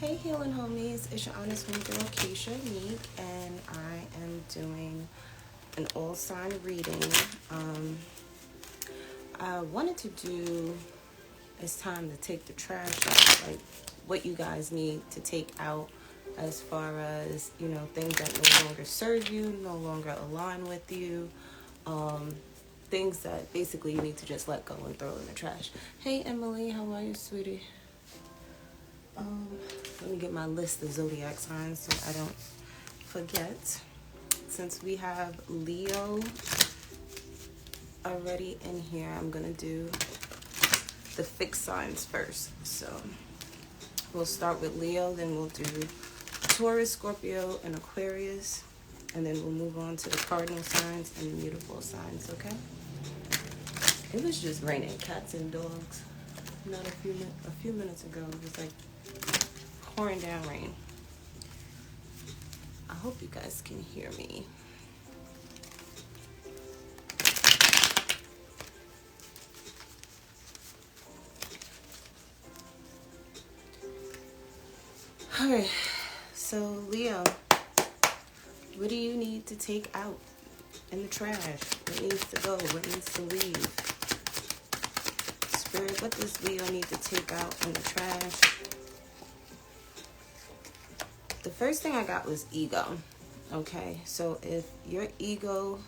Hey healing homies, it's your honest homegirl 𝑇ℎ𝑒 𝐻𝑜𝑚𝑒𝑔, and I am doing an all sign reading. I wanted to do, it's time to take the trash out, like what you guys need to take out as far as, you know, things that no longer serve you, no longer align with you, things that basically you need to just let go and throw in the trash. Hey Emily, how are you, sweetie? Let me get my list of zodiac signs so I don't forget. Since we have Leo already in here, I'm going to do the fixed signs first. So we'll start with Leo, then we'll do Taurus, Scorpio, and Aquarius. And then we'll move on to the cardinal signs and the mutable signs, okay? It was just raining cats and dogs. Not a few minutes ago, it was like pouring down rain. I hope you guys can hear me. All right, so Leo, what do you need to take out in the trash? What needs to go? What needs to leave? Spirit, what does Leo need to take out in the trash? The first thing I got was ego. Okay, so if your ego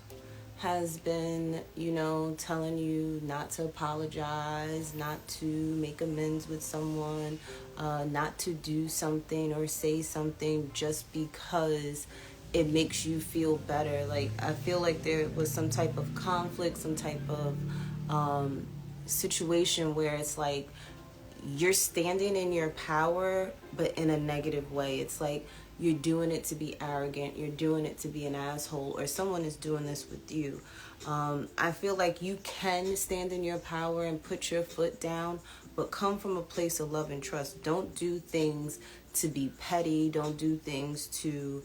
has been, you know, telling you not to apologize, not to make amends with someone, not to do something or say something just because it makes you feel better. Like, I feel like there was some type of conflict, some type of situation where it's like you're standing in your power, but in a negative way. It's like you're doing it to be arrogant, you're doing it to be an asshole, or someone is doing this with you. I feel like you can stand in your power and put your foot down, but come from a place of love and trust. Don't do things to be petty. Don't do things to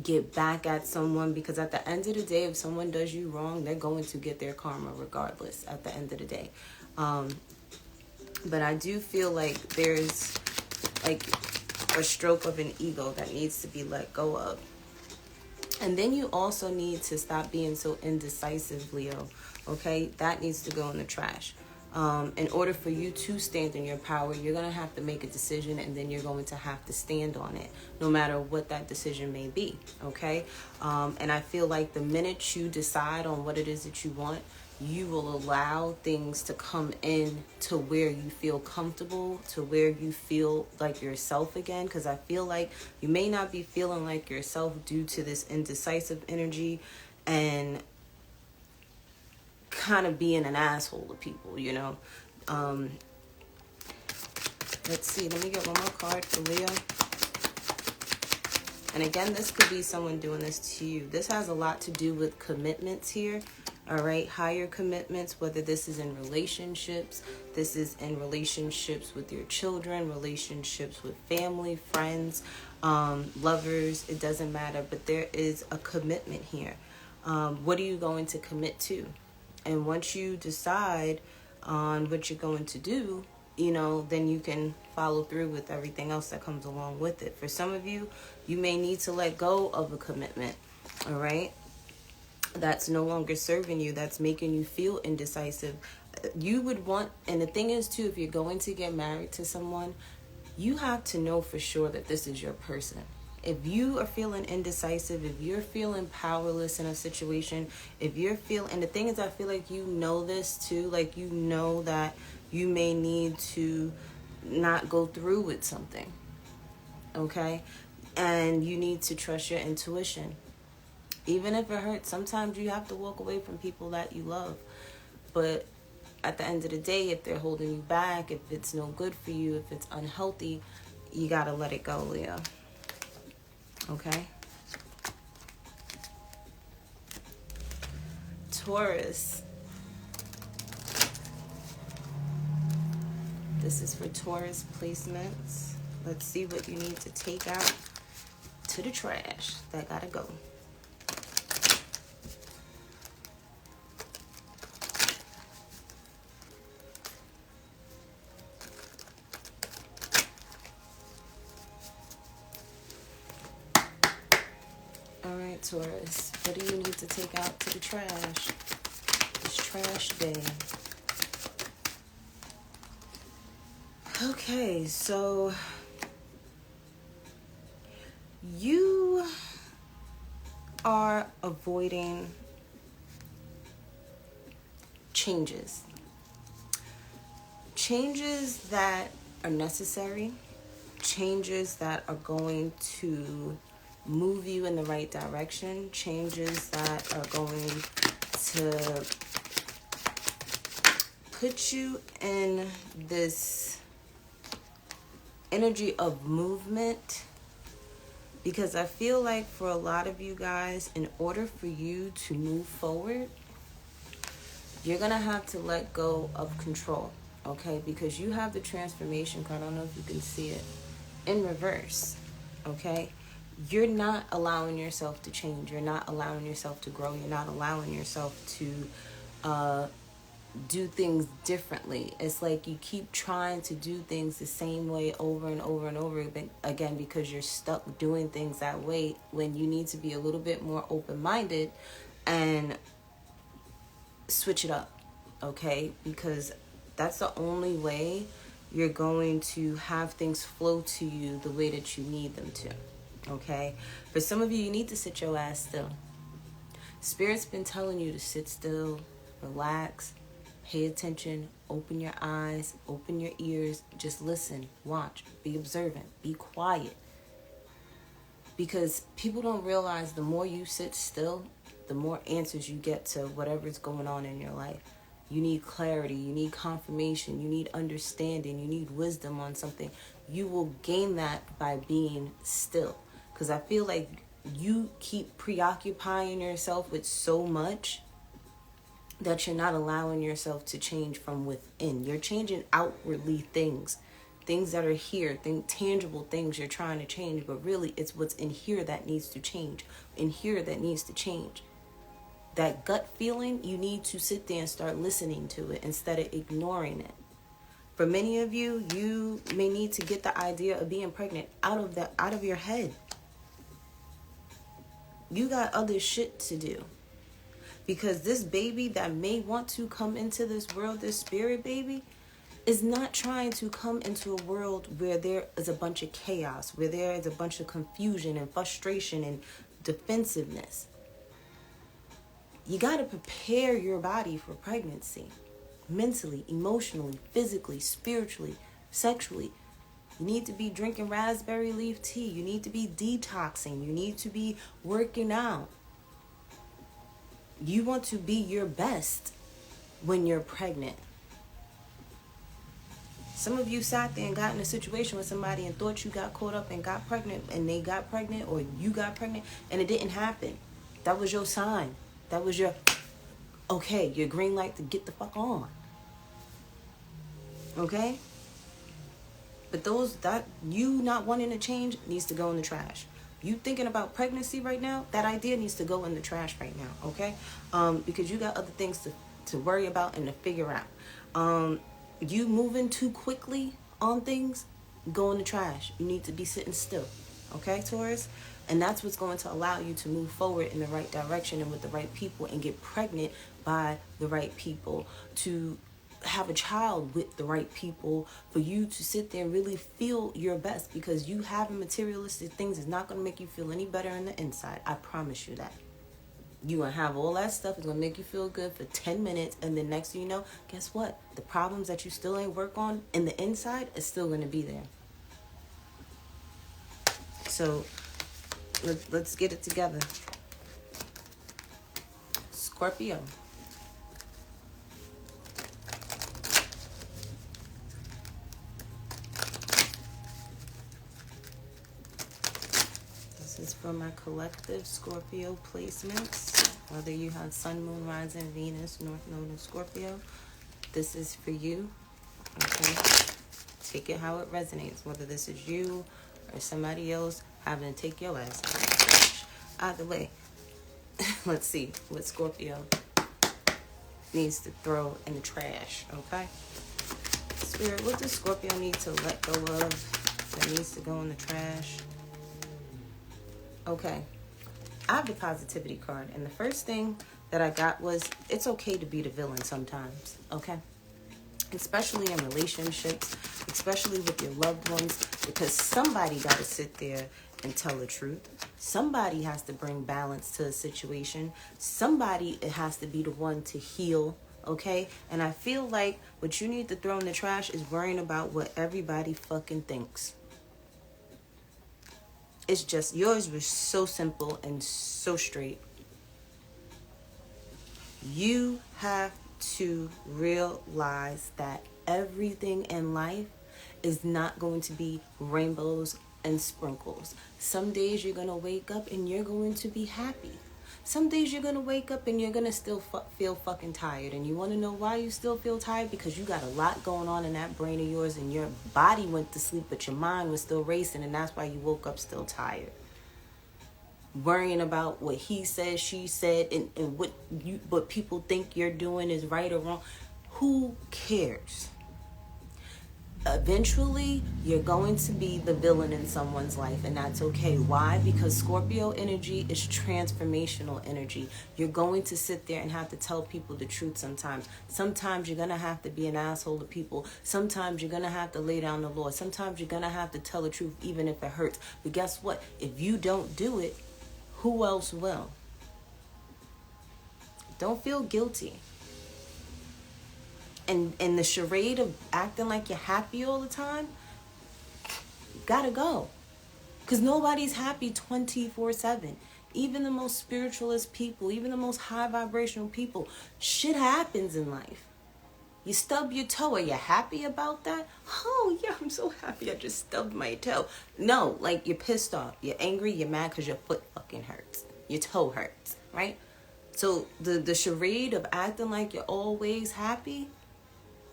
get back at someone, because at the end of the day, if someone does you wrong, they're going to get their karma regardless at the end of the day. But I do feel like there's like a stroke of an ego that needs to be let go of. And then you also need to stop being so indecisive, Leo. Okay, that needs to go in the trash. In order for you to stand in your power, you're going to have to make a decision, and then you're going to have to stand on it, no matter what that decision may be. Okay, and I feel like the minute you decide on what it is that you want, you will allow things to come in to where you feel comfortable, to where you feel like yourself again. Because I feel like you may not be feeling like yourself due to this indecisive energy and kind of being an asshole to people, you know. Let's see, let me get one more card for Leo. And again, this could be someone doing this to you. This has a lot to do with commitments here. All right, higher commitments, whether this is in relationships, this is in relationships with your children, relationships with family, friends, lovers, it doesn't matter, but there is a commitment here. What are you going to commit to? And once you decide on what you're going to do, you know, then you can follow through with everything else that comes along with it. For some of you, you may need to let go of a commitment, all right? That's no longer serving you, that's making you feel indecisive. You would want, and the thing is too, if you're going to get married to someone, you have to know for sure that this is your person. If you are feeling indecisive, if you're feeling powerless in a situation, if you're feeling, and the thing is, I feel like you know this too, like you know that you may need to not go through with something, okay? And you need to trust your intuition. Even if it hurts, sometimes you have to walk away from people that you love. But at the end of the day, if they're holding you back, if it's no good for you, if it's unhealthy, you got to let it go, Leo. Okay? Taurus. This is for Taurus placements. Let's see what you need to take out to the trash. That got to go. right, Taurus. What do you need to take out to the trash? It's trash day. Okay, so you are avoiding changes. Changes that are necessary. Changes that are going to move you in the right direction. Changes that are going to put you in this energy of movement, because I feel like for a lot of you guys, in order for you to move forward, you're gonna have to let go of control, okay? Because you have the transformation card, I don't know if you can see it, in reverse, okay? You're not allowing yourself to change. You're not allowing yourself to grow. You're not allowing yourself to do things differently. It's like you keep trying to do things the same way over and over and over again, because you're stuck doing things that way, when you need to be a little bit more open-minded and switch it up, okay? Because that's the only way you're going to have things flow to you the way that you need them to, okay? For some of you, you need to sit your ass still. Spirit's been telling you to sit still, relax, pay attention, open your eyes, open your ears, just listen, watch, be observant, be quiet. Because people don't realize the more you sit still, the more answers you get to whatever's going on in your life. You need clarity, you need confirmation, you need understanding, you need wisdom on something. You will gain that by being still. Because I feel like you keep preoccupying yourself with so much that you're not allowing yourself to change from within. You're changing outwardly things that are here, tangible things you're trying to change, but really it's what's in here that needs to change. In here that needs to change. That gut feeling, you need to sit there and start listening to it instead of ignoring it. For many of you, you may need to get the idea of being pregnant out of your head. You got other shit to do. Because this baby that may want to come into this world, this spirit baby, is not trying to come into a world where there is a bunch of chaos, where there is a bunch of confusion and frustration and defensiveness. You got to prepare your body for pregnancy. Mentally, emotionally, physically, spiritually, sexually. You need to be drinking raspberry leaf tea. You need to be detoxing. You need to be working out. You want to be your best when you're pregnant. Some of you sat there and got in a situation with somebody and thought you got caught up and got pregnant, and they got pregnant, or you got pregnant, and it didn't happen. That was your sign. That was your, okay, your green light to get the fuck on. Okay? But that you not wanting to change needs to go in the trash. You thinking about pregnancy right now, that idea needs to go in the trash right now, okay? Because you got other things to worry about and to figure out. You moving too quickly on things, go in the trash. You need to be sitting still, okay, Taurus? And that's what's going to allow you to move forward in the right direction and with the right people, and get pregnant by the right people, to have a child with the right people, for you to sit there and really feel your best, because you having materialistic things is not going to make you feel any better on the inside. I promise you that. You going to have all that stuff. It's going to make you feel good for 10 minutes. And then next thing you know, guess what? The problems that you still ain't work on in the inside is still going to be there. So let's get it together. Scorpio. Is for my collective Scorpio placements. Whether you have Sun, Moon, Rising, Venus, North Node, and Scorpio, this is for you. Okay? Take it how it resonates. Whether this is you or somebody else having to take your ass out. Either way, let's see what Scorpio needs to throw in the trash. Okay? Spirit, what does Scorpio need to let go of that needs to go in the trash? Okay, I have the positivity card, and the first thing that I got was it's okay to be the villain sometimes, okay? Especially in relationships, especially with your loved ones, because somebody got to sit there and tell the truth. Somebody has to bring balance to a situation. Somebody has to be the one to heal, okay? And I feel like what you need to throw in the trash is worrying about what everybody fucking thinks. It's just, yours was so simple and so straight. You have to realize that everything in life is not going to be rainbows and sprinkles. Some days you're going to wake up and you're going to be happy. Some days you're going to wake up and you're going to still feel fucking tired. And you want to know why you still feel tired? Because you got a lot going on in that brain of yours, and your body went to sleep, but your mind was still racing, and that's why you woke up still tired. Worrying about what he said, she said, and what people think you're doing is right or wrong. Who cares? Eventually, you're going to be the villain in someone's life, and that's okay. Why? Because Scorpio energy is transformational energy. You're going to sit there and have to tell people the truth sometimes. Sometimes you're going to have to be an asshole to people. Sometimes you're going to have to lay down the law. Sometimes you're going to have to tell the truth even if it hurts. But guess what? If you don't do it, who else will? Don't feel guilty. And the charade of acting like you're happy all the time, gotta go. Because nobody's happy 24/7. Even the most spiritualist people, even the most high vibrational people, shit happens in life. You stub your toe. Are you happy about that? Oh, yeah, I'm so happy I just stubbed my toe. No, like, you're pissed off. You're angry. You're mad because your foot fucking hurts. Your toe hurts, right? So the charade of acting like you're always happy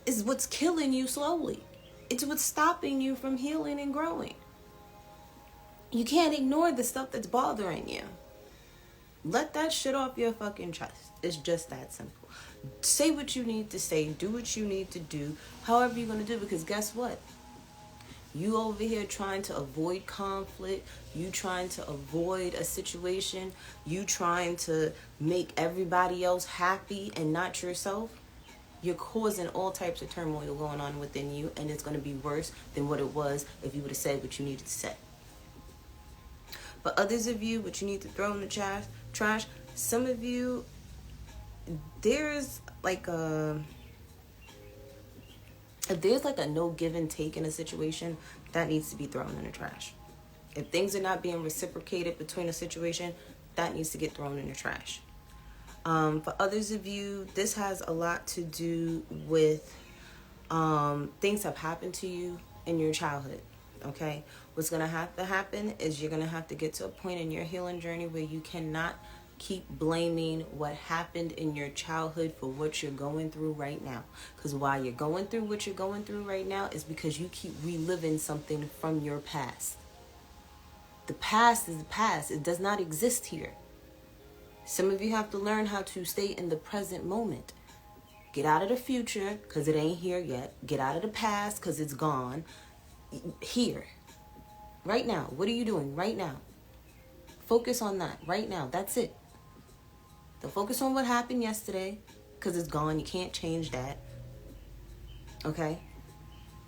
is what's killing you slowly. It's what's stopping you from healing and growing. You can't ignore the stuff that's bothering you. Let that shit off your fucking chest. It's just that simple. Say what you need to say. Do what you need to do. However you're going to do. Because guess what? You over here trying to avoid conflict. You trying to avoid a situation. You trying to make everybody else happy and not yourself. You're causing all types of turmoil going on within you. And it's going to be worse than what it was if you would have said what you needed to say. For others of you, what you need to throw in the trash, some of you, there's like a no give and take in a situation, that needs to be thrown in the trash. If things are not being reciprocated between a situation, that needs to get thrown in the trash. For others of you, this has a lot to do with things have happened to you in your childhood. Okay, what's going to have to happen is you're going to have to get to a point in your healing journey where you cannot keep blaming what happened in your childhood for what you're going through right now. Because while you're going through what you're going through right now is because you keep reliving something from your past. The past is the past. It does not exist here. Some of you have to learn how to stay in the present moment. Get out of the future because it ain't here yet. Get out of the past because it's gone. Here. Right now. What are you doing right now? Focus on that right now. That's it. Don't focus on what happened yesterday because it's gone. You can't change that. Okay?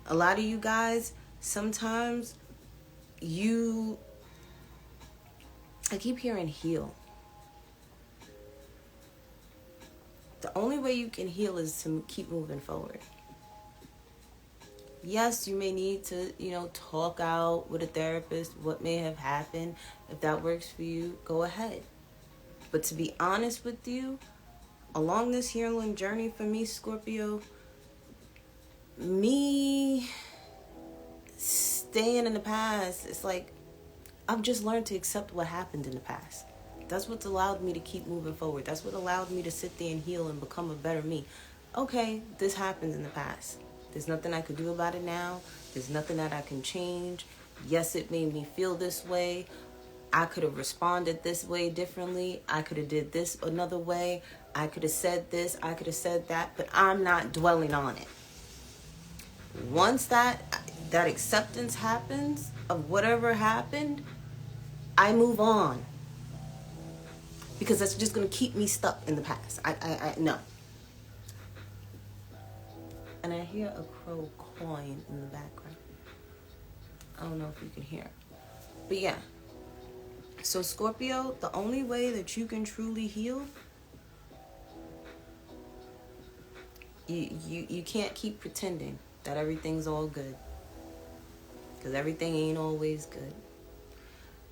A lot of you guys, sometimes I keep hearing heal. The only way you can heal is to keep moving forward. Yes, you may need to, talk out with a therapist what may have happened. If that works for you, go ahead. But to be honest with you, along this healing journey for me, Scorpio, me staying in the past, it's like I've just learned to accept what happened in the past. That's what's allowed me to keep moving forward. That's what allowed me to sit there and heal and become a better me. Okay, this happened in the past. There's nothing I could do about it now. There's nothing that I can change. Yes, it made me feel this way. I could have responded this way differently. I could have did this another way. I could have said this. I could have said that. But I'm not dwelling on it. Once that acceptance happens of whatever happened, I move on. because that's just going to keep me stuck in the past. I no. And I hear a crow cawing in the background. I don't know if you can hear. But yeah. So Scorpio, the only way that you can truly heal, you can't keep pretending that everything's all good. Because everything ain't always good.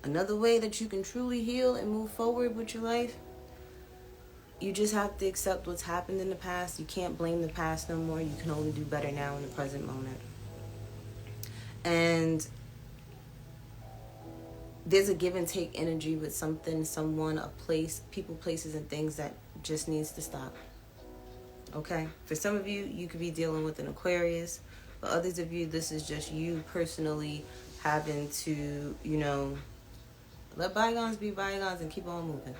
Another way that you can truly heal and move forward with your life, you just have to accept what's happened in the past. You can't blame the past no more. You can only do better now in the present moment. And there's a give and take energy with something, someone, a place, people, places, and things that just needs to stop. Okay? For some of you, you could be dealing with an Aquarius. For others of you, this is just you personally having to, let bygones be bygones and keep on moving.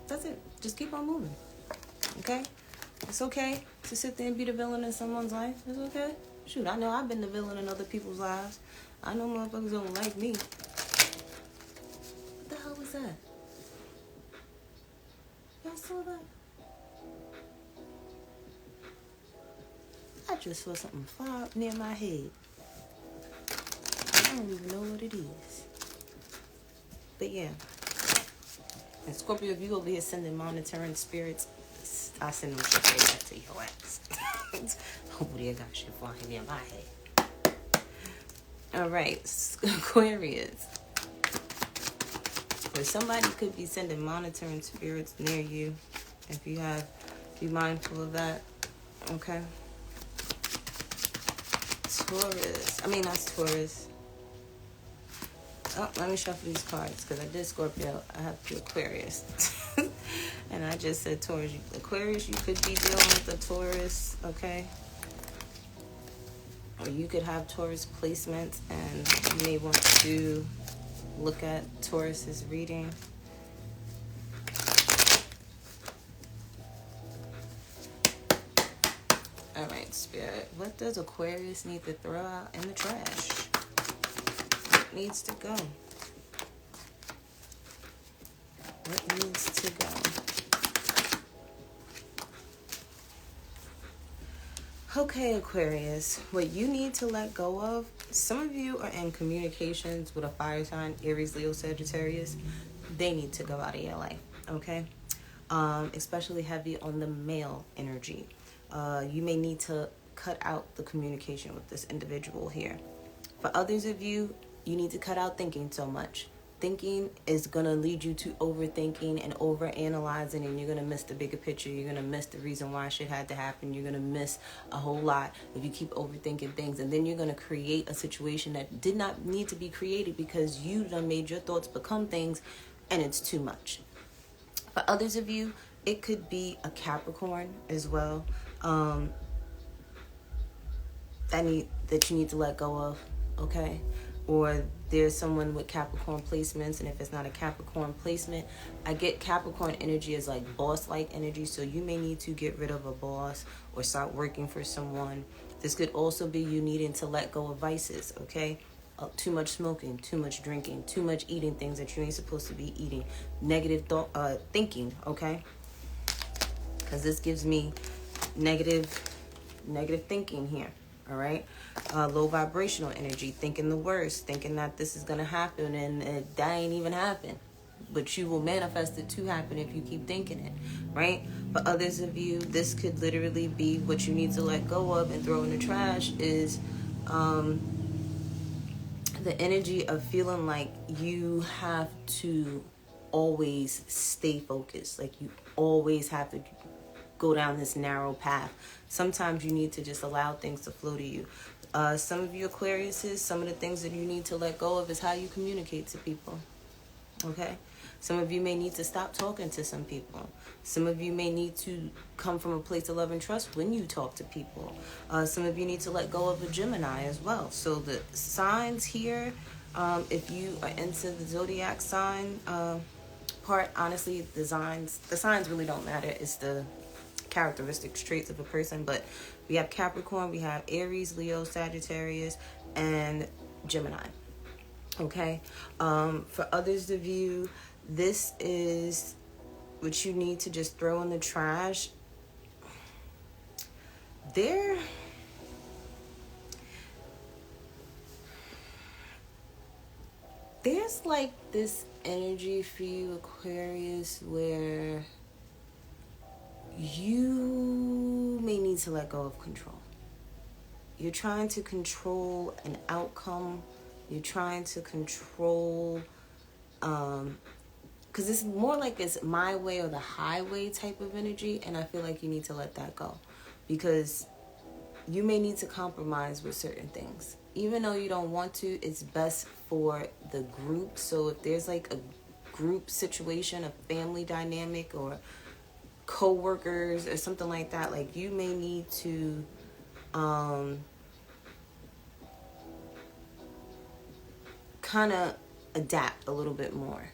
That's it. Just keep on moving. Okay? It's okay to sit there and be the villain in someone's life. It's okay. Shoot, I know I've been the villain in other people's lives. I know motherfuckers don't like me. What the hell was that? Y'all saw that? I just saw something fly up near my head. I don't even know what it is. But yeah. And Scorpio, if you over here sending monitoring spirits, I send them shit right back to your ass. Hopefully I got shit flying near my head. Alright, Aquarius. Or somebody could be sending monitoring spirits near you. If you be mindful of that. Okay. Taurus. That's Taurus. Oh, let me shuffle these cards because I did Scorpio. I have the Aquarius. And I just said Taurus. Aquarius, you could be dealing with a Taurus, okay? Or you could have Taurus placements and you may want to look at Taurus's reading. Alright, Spirit. What does Aquarius need to throw out in the trash? What needs to go? What needs to go? Okay, Aquarius. What you need to let go of, some of you are in communications with a fire sign, Aries, Leo, Sagittarius. They need to go out of your life, okay? Especially heavy on the male energy. You may need to cut out the communication with this individual here. For others of you, you need to cut out thinking so much. Thinking is going to lead you to overthinking and overanalyzing, and you're going to miss the bigger picture. You're going to miss the reason why shit had to happen. You're going to miss a whole lot if you keep overthinking things, and then you're going to create a situation that did not need to be created because you done made your thoughts become things, and it's too much. For others of you, it could be a Capricorn as well. That you need to let go of, okay? Or there's someone with Capricorn placements, and if it's not a Capricorn placement, I get Capricorn energy as like boss-like energy, so you may need to get rid of a boss or start working for someone. This could also be you needing to let go of vices, okay? Too much smoking, too much drinking, too much eating things that you ain't supposed to be eating. Negative thinking, okay? Because this gives me negative thinking here. All right. Low vibrational energy, thinking the worst, thinking that this is going to happen and that ain't even happen. But you will manifest it to happen if you keep thinking it, right? For others of you, this could literally be what you need to let go of and throw in the trash is the energy of feeling like you have to always stay focused. Like you always have to go down this narrow path. Sometimes you need to just allow things to flow to you. Some of you Aquariuses, some of the things that you need to let go of is how you communicate to people. Okay? Some of you may need to stop talking to some people. Some of you may need to come from a place of love and trust when you talk to people. Some of you need to let go of a Gemini as well. So the signs here, if you are into the zodiac sign part, honestly, the signs really don't matter. It's the characteristics, traits of a person. But we have Capricorn, we have Aries, Leo, Sagittarius, and Gemini. Okay? For others of you, this is what you need to just throw in the trash, there's like this energy for you, Aquarius, where you may need to let go of control. You're trying to control an outcome. You're trying to control, because it's more like it's my way or the highway type of energy, and I feel like you need to let that go, because you may need to compromise with certain things. Even though you don't want to, it's best for the group. So if there's like a group situation, a family dynamic, or co-workers or something like that, like you may need to kind of adapt a little bit more,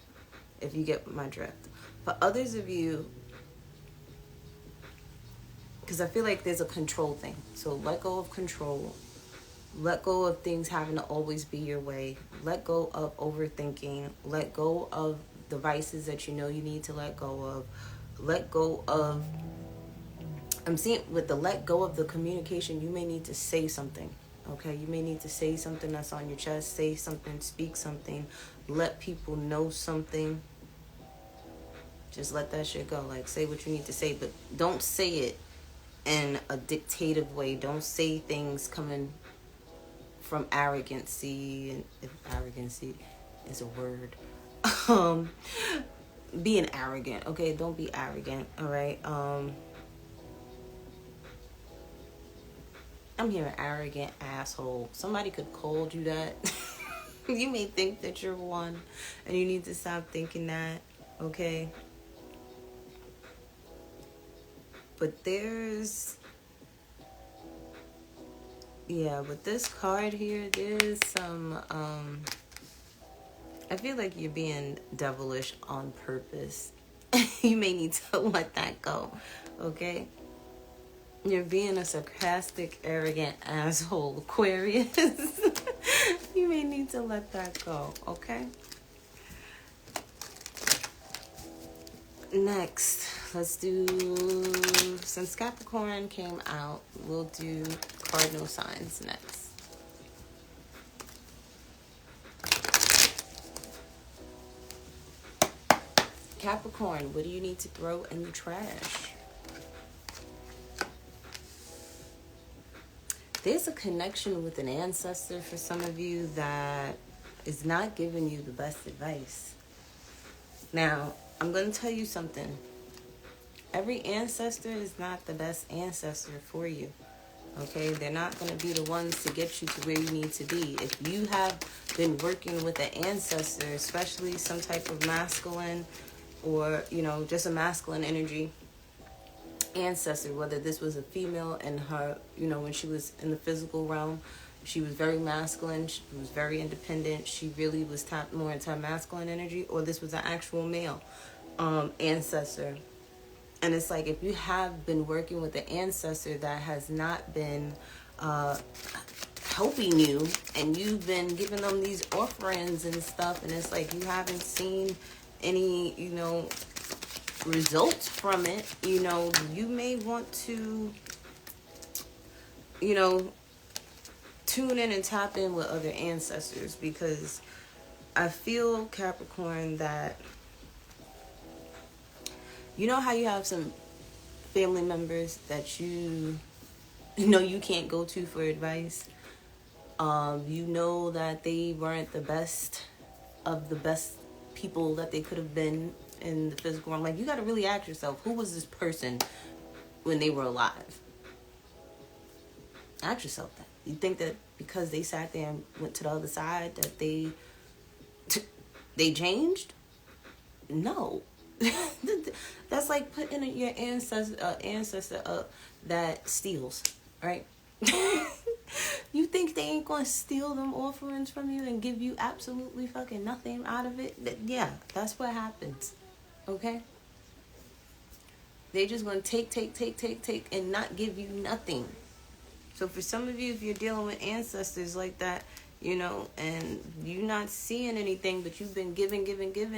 if you get my drift. For others of you, because I feel like there's a control thing, so let go of control. Let go of things having to always be your way. Let go of overthinking. Let go of the vices that you know you need to let go of. Let go of, I'm seeing with the let go of the communication, you may need to say something. Okay, you may need to say something that's on your chest. Say something, speak something. Let people know something. Just let that shit go. Like, say what you need to say, but don't say it in a dictative way. Don't say things coming from arrogancy, and if arrogancy is a word, being arrogant. Okay, don't be arrogant. All right. I'm hearing arrogant asshole. Somebody could call you that. You may think that you're one, and you need to stop thinking that. Okay. But there's, yeah, with this card here, there's some, I feel like you're being devilish on purpose. You may need to let that go, okay? You're being a sarcastic, arrogant asshole, Aquarius. You may need to let that go, okay? Next, let's do, since Capricorn came out, we'll do cardinal signs next. Capricorn, what do you need to throw in the trash? There's a connection with an ancestor for some of you that is not giving you the best advice. Now, I'm going to tell you something. Every ancestor is not the best ancestor for you. Okay? They're not going to be the ones to get you to where you need to be. If you have been working with an ancestor, especially some type of masculine or, you know, just a masculine energy ancestor, whether this was a female and her, you know, when she was in the physical realm, she was very masculine, she was very independent, she really was tapped more into her masculine energy, or this was an actual male ancestor. And it's like, if you have been working with an ancestor that has not been helping you, and you've been giving them these offerings and stuff, and it's like you haven't seen any, you know, results from it, you know, you may want to, you know, tune in and tap in with other ancestors, because I feel, Capricorn, that you know how you have some family members that you know you can't go to for advice. You know that they weren't the best of the best people that they could have been in the physical realm. Like, you got to really ask yourself, who was this person when they were alive? Ask yourself that. You think that because they sat there and went to the other side that they changed? No. That's like putting your ancestor up that steals, right? You think they ain't gonna steal them offerings from you and give you absolutely fucking nothing out of it? Yeah, that's what happens. Okay? They just gonna take and not give you nothing. So for some of you, if you're dealing with ancestors like that, you know, and you're not seeing anything, but you've been giving,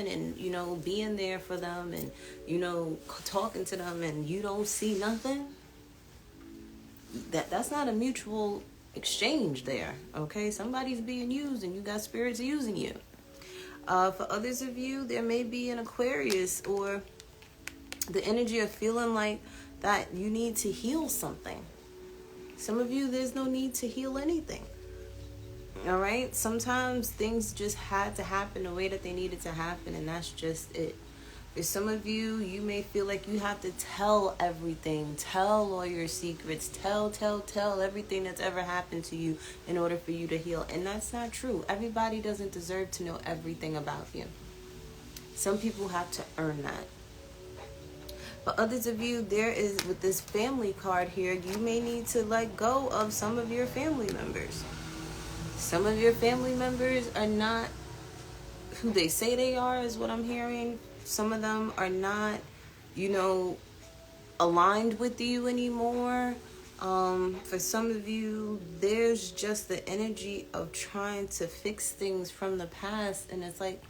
and, you know, being there for them and, you know, talking to them, and you don't see nothing. That's not a mutual exchange there, okay? Somebody's being used, and you got spirits using you. For others of you, there may be an Aquarius, or the energy of feeling like that you need to heal something. Some of you, there's no need to heal anything. All right? Sometimes things just had to happen the way that they needed to happen, and that's just it. For some of you, you may feel like you have to tell everything, tell all your secrets, tell everything that's ever happened to you in order for you to heal. And that's not true. Everybody doesn't deserve to know everything about you. Some people have to earn that. For others of you, there is, with this family card here, you may need to let go of some of your family members. Some of your family members are not who they say they are, is what I'm hearing. Some of them are not, you know, aligned with you anymore. For some of you, there's just the energy of trying to fix things from the past. And it's like,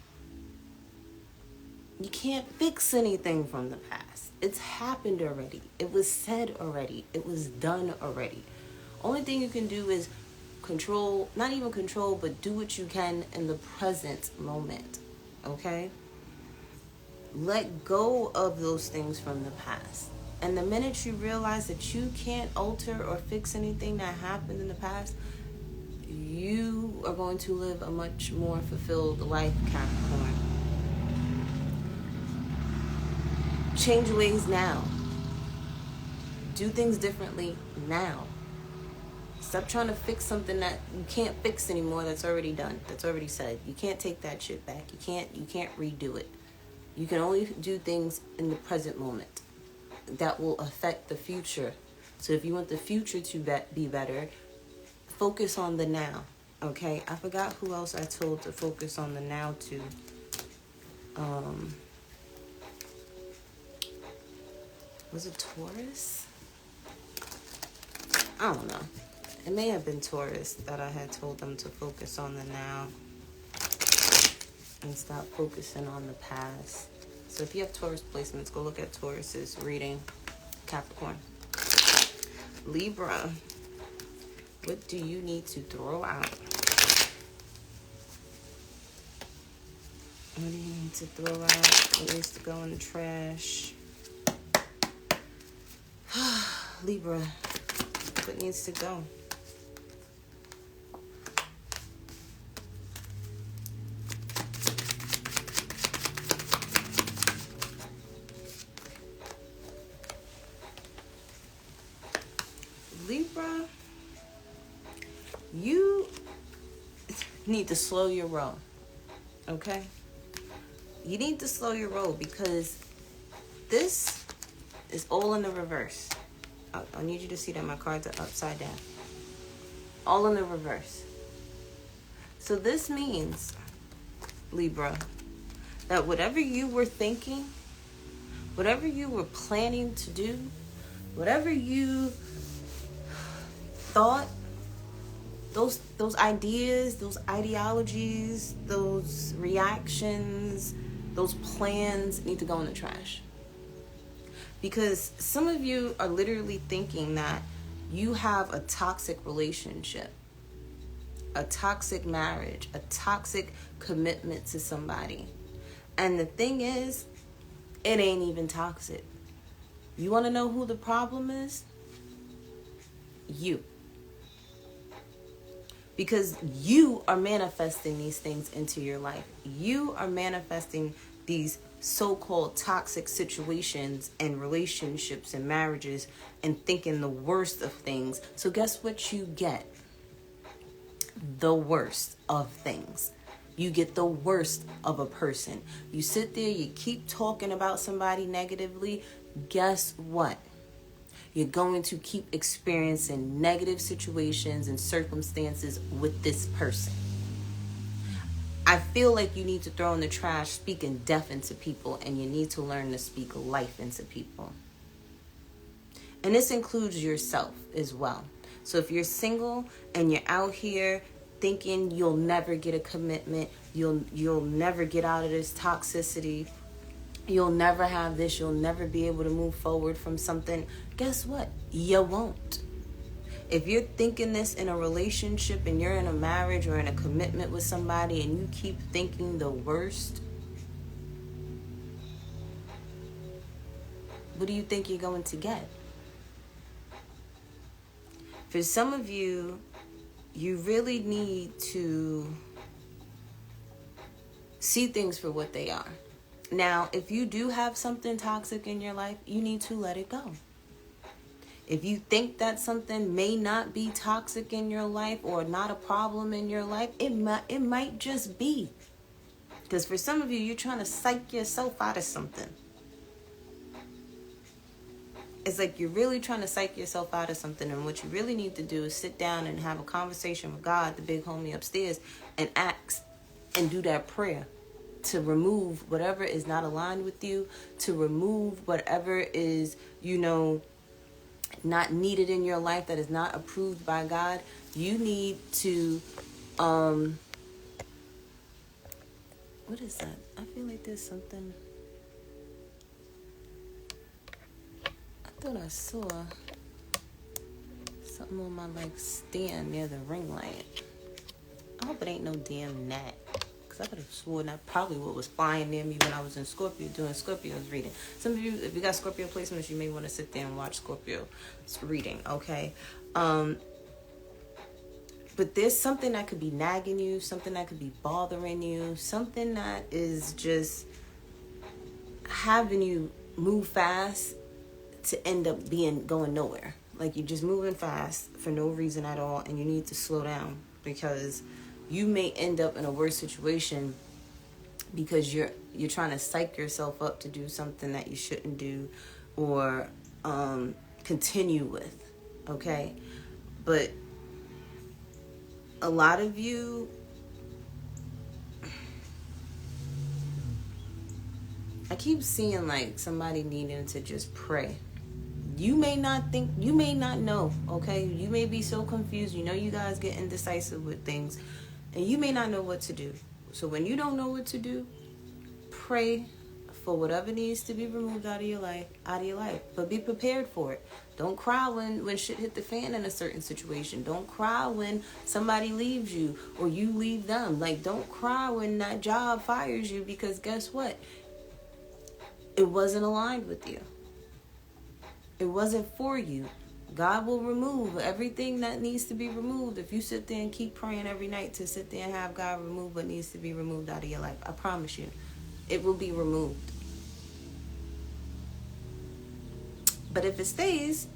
you can't fix anything from the past. It's happened already. It was said already. It was done already. Only thing you can do is control, not even control, but do what you can in the present moment. Okay? Let go of those things from the past. And the minute you realize that you can't alter or fix anything that happened in the past, you are going to live a much more fulfilled life, Capricorn. Change ways now. Do things differently now. Stop trying to fix something that you can't fix anymore, that's already done, that's already said. You can't take that shit back. You can't redo it. You can only do things in the present moment that will affect the future. So if you want the future to be better, focus on the now, okay? I forgot who else I told to focus on the now to. Was it Taurus? I don't know. It may have been Taurus that I had told them to focus on the now and stop focusing on the past. So if you have Taurus placements, go look at Taurus's reading. Capricorn. Libra. What do you need to throw out? What do you need to throw out? What needs to go in the trash? Libra. What needs to go? Libra, you need to slow your roll, okay? You need to slow your roll because this is all in the reverse. I need you to see that my cards are upside down. All in the reverse. So this means, Libra, that whatever you were thinking, whatever you were planning to do, whatever you thought, those ideas, those ideologies, those reactions, those plans need to go in the trash. Because some of you are literally thinking that you have a toxic relationship, a toxic marriage, a toxic commitment to somebody. And the thing is, it ain't even toxic. You want to know who the problem is? You. Because you are manifesting these things into your life. You are manifesting these so-called toxic situations and relationships and marriages and thinking the worst of things. So guess what you get? The worst of things. You get the worst of a person. You sit there, you keep talking about somebody negatively. Guess what? You're going to keep experiencing negative situations and circumstances with this person. I feel like you need to throw in the trash speaking death into people, and you need to learn to speak life into people. And this includes yourself as well. So if you're single and you're out here thinking you'll never get a commitment, you'll never get out of this toxicity, you'll never have this, you'll never be able to move forward from something, guess what? You won't. If you're thinking this in a relationship and you're in a marriage or in a commitment with somebody and you keep thinking the worst, what do you think you're going to get? For some of you, you really need to see things for what they are. Now, if you do have something toxic in your life, you need to let it go. If you think that something may not be toxic in your life or not a problem in your life, it might just be. Because for some of you, you're trying to psych yourself out of something. It's like you're really trying to psych yourself out of something, and what you really need to do is sit down and have a conversation with God, the big homie upstairs, and ask and do that prayer to remove whatever is not aligned with you, to remove whatever is, not needed in your life, that is not approved by God. You need to, what is that? I feel like there's something. I thought I saw something on my stand near the ring light. I hope it ain't no damn gnat. I could have sworn that probably what was flying near me when I was in Scorpio doing Scorpio's reading. Some of you, if you got Scorpio placements, you may want to sit there and watch Scorpio's reading, okay? But there's something that could be nagging you, something that could be bothering you, something that is just having you move fast to end up going nowhere. Like you're just moving fast for no reason at all, and you need to slow down because you may end up in a worse situation because you're trying to psych yourself up to do something that you shouldn't do or continue with, okay? But a lot of you, I keep seeing like somebody needing to just pray. You may not know, okay? You may be so confused. You guys get indecisive with things. And you may not know what to do. So when you don't know what to do, pray for whatever needs to be removed out of your life. But be prepared for it. Don't cry when shit hit the fan in a certain situation. Don't cry when somebody leaves you or you leave them. Like, don't cry when that job fires you, because guess what? It wasn't aligned with you. It wasn't for you. God will remove everything that needs to be removed if you sit there and keep praying every night to sit there and have God remove what needs to be removed out of your life. I promise you, it will be removed. But if it stays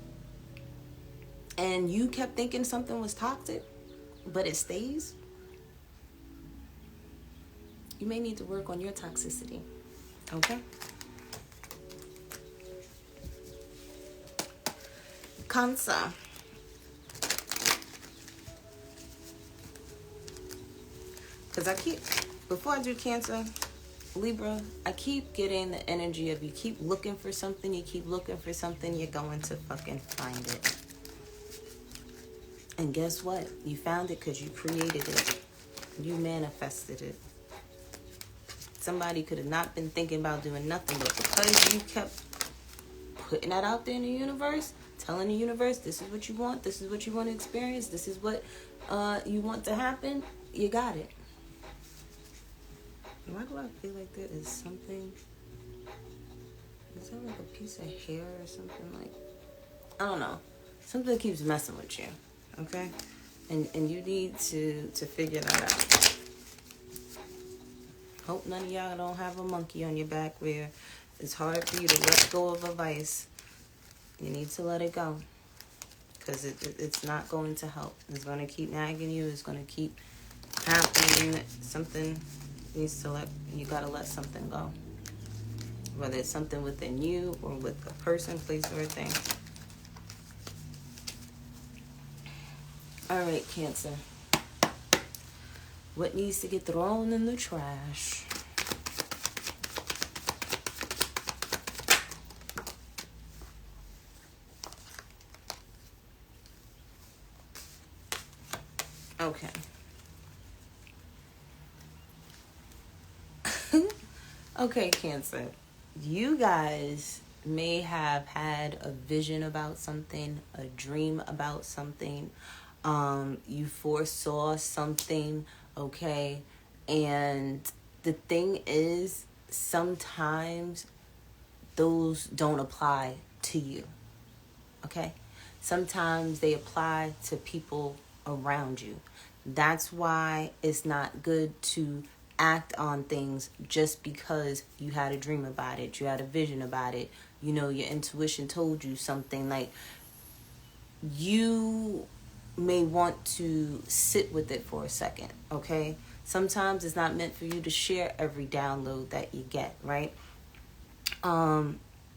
and you kept thinking something was toxic, but it stays, you may need to work on your toxicity. Okay? Cancer. Because before I do Cancer, Libra, I keep getting the energy of you keep looking for something, you're going to fucking find it. And guess what? You found it because you created it. You manifested it. Somebody could have not been thinking about doing nothing, but because you kept putting that out there in the universe, telling the universe, this is what you want, this is what you want to experience, this is what you want to happen, you got it. Why do I feel like there is something? Is that like a piece of hair or something? Like, I don't know. Something keeps messing with you, okay? And you need to figure that out. Hope none of y'all don't have a monkey on your back where it's hard for you to let go of a vice. You need to let it go, because it's not going to help. It's going to keep nagging you. It's going to keep happening. Something needs to you got to let something go. Whether it's something within you or with a person, place, or a thing. All right, Cancer. What needs to get thrown in the trash? Okay. Okay, Cancer. You guys may have had a vision about something, a dream about something. You foresaw something, okay? And the thing is, sometimes those don't apply to you, okay? Sometimes they apply to people around you. That's why it's not good to act on things just because you had a dream about it, you had a vision about it, you know, your intuition told you something. Like, you may want to sit with it for a second, okay? Sometimes it's not meant for you to share every download that you get, right?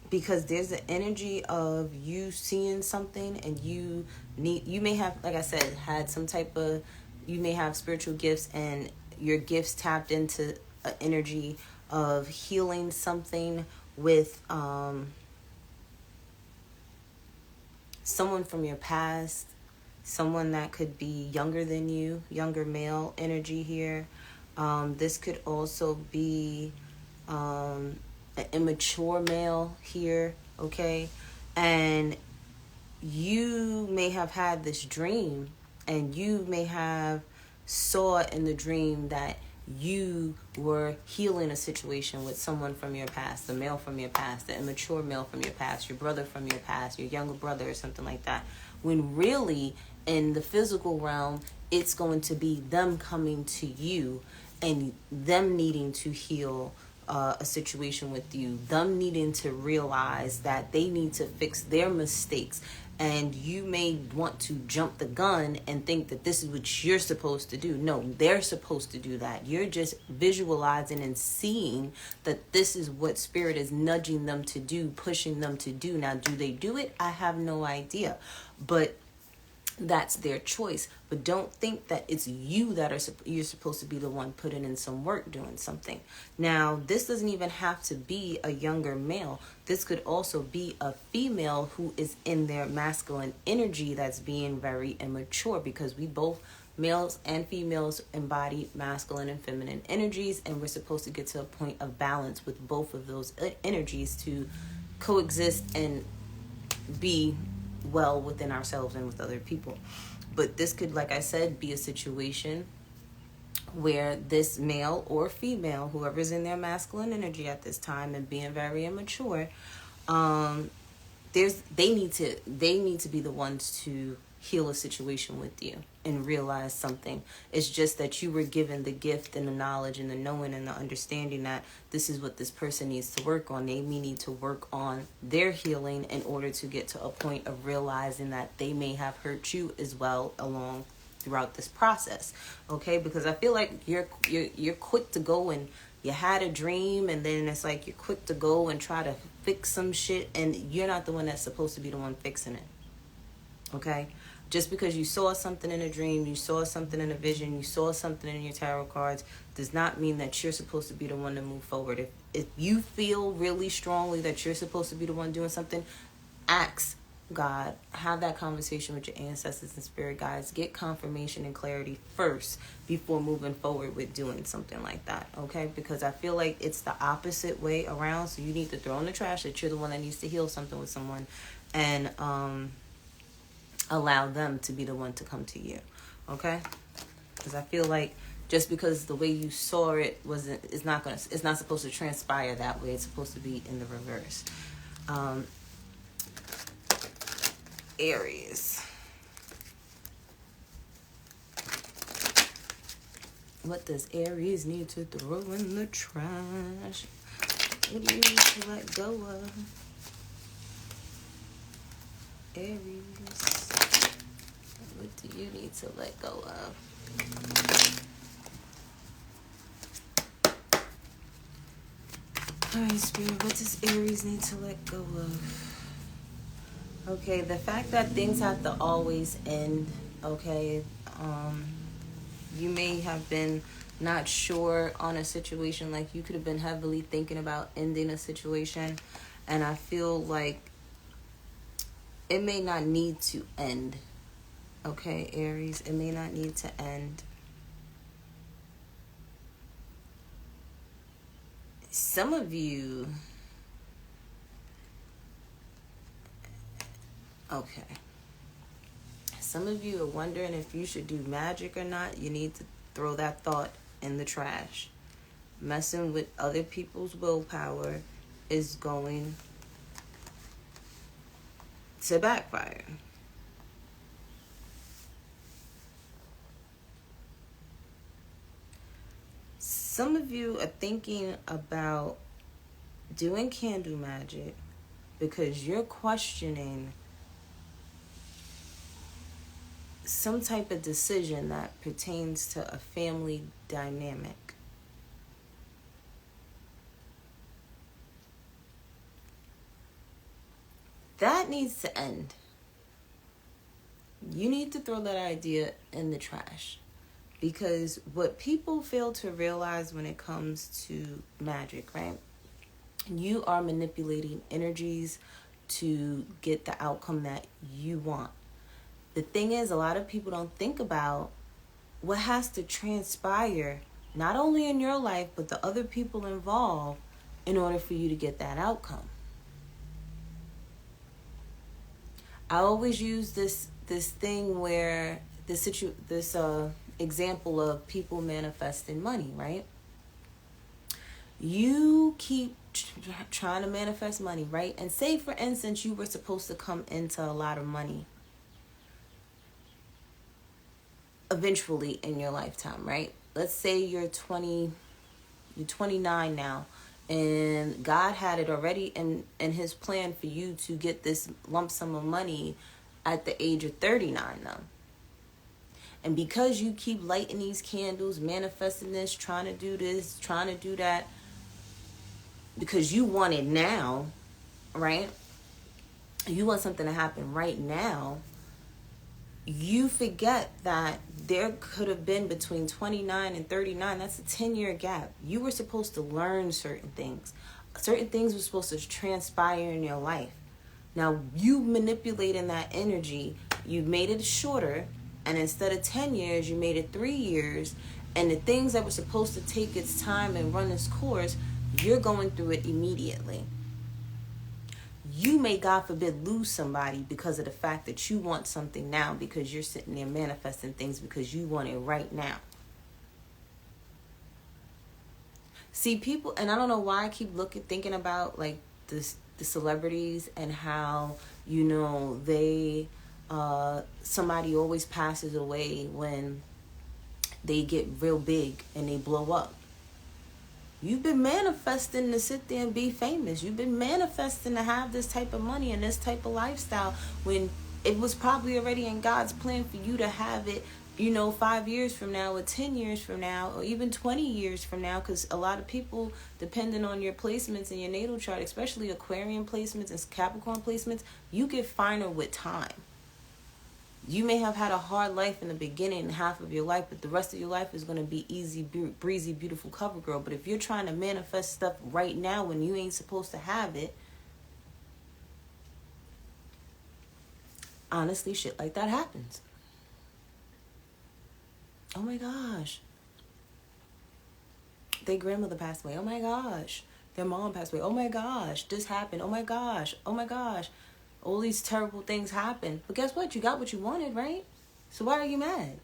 Because there's the energy of you seeing something, and you may have, like I said, had some type of, you may have spiritual gifts, and your gifts tapped into an energy of healing something with someone from your past, someone that could be younger than you, younger male energy here. This could also be an immature male here, okay? And you may have had this dream, and you may have saw in the dream that you were healing a situation with someone from your past, the male from your past, the immature male from your past, your brother from your past, your younger brother or something like that. When really in the physical realm, it's going to be them coming to you and them needing to heal a situation with you, them needing to realize that they need to fix their mistakes. And you may want to jump the gun and think that this is what you're supposed to do. No, they're supposed to do that. You're just visualizing and seeing that this is what spirit is nudging them to do, pushing them to do. Now, do they do it? I have no idea. But that's their choice. But don't think that it's you that you're supposed to be the one putting in some work doing something. Now, this doesn't even have to be a younger male. This could also be a female who is in their masculine energy that's being very immature, because we both, males and females, embody masculine and feminine energies, and we're supposed to get to a point of balance with both of those energies to coexist and be well within ourselves and with other people. But this could, like I said, be a situation where this male or female, whoever's in their masculine energy at this time and being very immature, they need to be the ones to heal a situation with you and realize something. It's just that you were given the gift and the knowledge and the knowing and the understanding that this is what this person needs to work on. They may need to work on their healing in order to get to a point of realizing that they may have hurt you as well along throughout this process. Okay, because I feel like you're quick to go, and you had a dream, and then it's like you're quick to go and try to fix some shit, and you're not the one that's supposed to be the one fixing it. Okay? Just because you saw something in a dream, you saw something in a vision, you saw something in your tarot cards, does not mean that you're supposed to be the one to move forward. If you feel really strongly that you're supposed to be the one doing something, ask God, have that conversation with your ancestors and spirit guides, get confirmation and clarity first before moving forward with doing something like that, okay? Because I feel like it's the opposite way around, so you need to throw in the trash that you're the one that needs to heal something with someone, and allow them to be the one to come to you, okay? Because I feel like just because the way you saw it it's not supposed to transpire that way. It's supposed to be in the reverse. Aries. What does Aries need to throw in the trash? What do you need to let go of? Aries. What do you need to let go of? Alright, Spirit, what does Aries need to let go of? Okay, the fact that things have to always end, okay? You may have been not sure on a situation, like you could have been heavily thinking about ending a situation, and I feel like it may not need to end. Okay, Aries, it may not need to end. some of you, okay, some of you are wondering if you should do magic or not. You need to throw that thought in the trash. Messing with other people's willpower is going to backfire. Some of you are thinking about doing candle magic because you're questioning some type of decision that pertains to a family dynamic. That needs to end. You need to throw that idea in the trash. Because what people fail to realize when it comes to magic, right? You are manipulating energies to get the outcome that you want. The thing is, a lot of people don't think about what has to transpire, not only in your life, but the other people involved in order for you to get that outcome. I always use this thing where this example of people manifesting money, right? You keep trying to manifest money, right? And say, for instance, you were supposed to come into a lot of money eventually in your lifetime, right? Let's say you're 29 now, and God had it already in his plan for you to get this lump sum of money at the age of 39 now. And because you keep lighting these candles, manifesting this, trying to do this, trying to do that, because you want it now, right? You want something to happen right now. You forget that there could have been between 29 and 39. That's a 10-year gap. You were supposed to learn certain things. Certain things were supposed to transpire in your life. Now, you manipulating that energy, you made it shorter. And instead of 10 years, you made it 3 years. And the things that were supposed to take its time and run its course, you're going through it immediately. You may, God forbid, lose somebody because of the fact that you want something now, because you're sitting there manifesting things because you want it right now. See, people, and I don't know why I keep thinking about like the celebrities and how, you know, somebody always passes away when they get real big and they blow up. You've been manifesting to sit there and be famous. You've been manifesting to have this type of money and this type of lifestyle when it was probably already in God's plan for you to have it, you know, 5 years from now or 10 years from now or even 20 years from now. Because a lot of people, depending on your placements in your natal chart, especially Aquarian placements and Capricorn placements, you get finer with time. You may have had a hard life in the beginning, half of your life, but the rest of your life is going to be easy, breezy, beautiful cover girl. But if you're trying to manifest stuff right now when you ain't supposed to have it, honestly, shit like that happens. Oh my gosh. Their grandmother passed away. Oh my gosh. Their mom passed away. Oh my gosh. This happened. Oh my gosh. Oh my gosh. All these terrible things happen. But guess what? You got what you wanted, right? So why are you mad?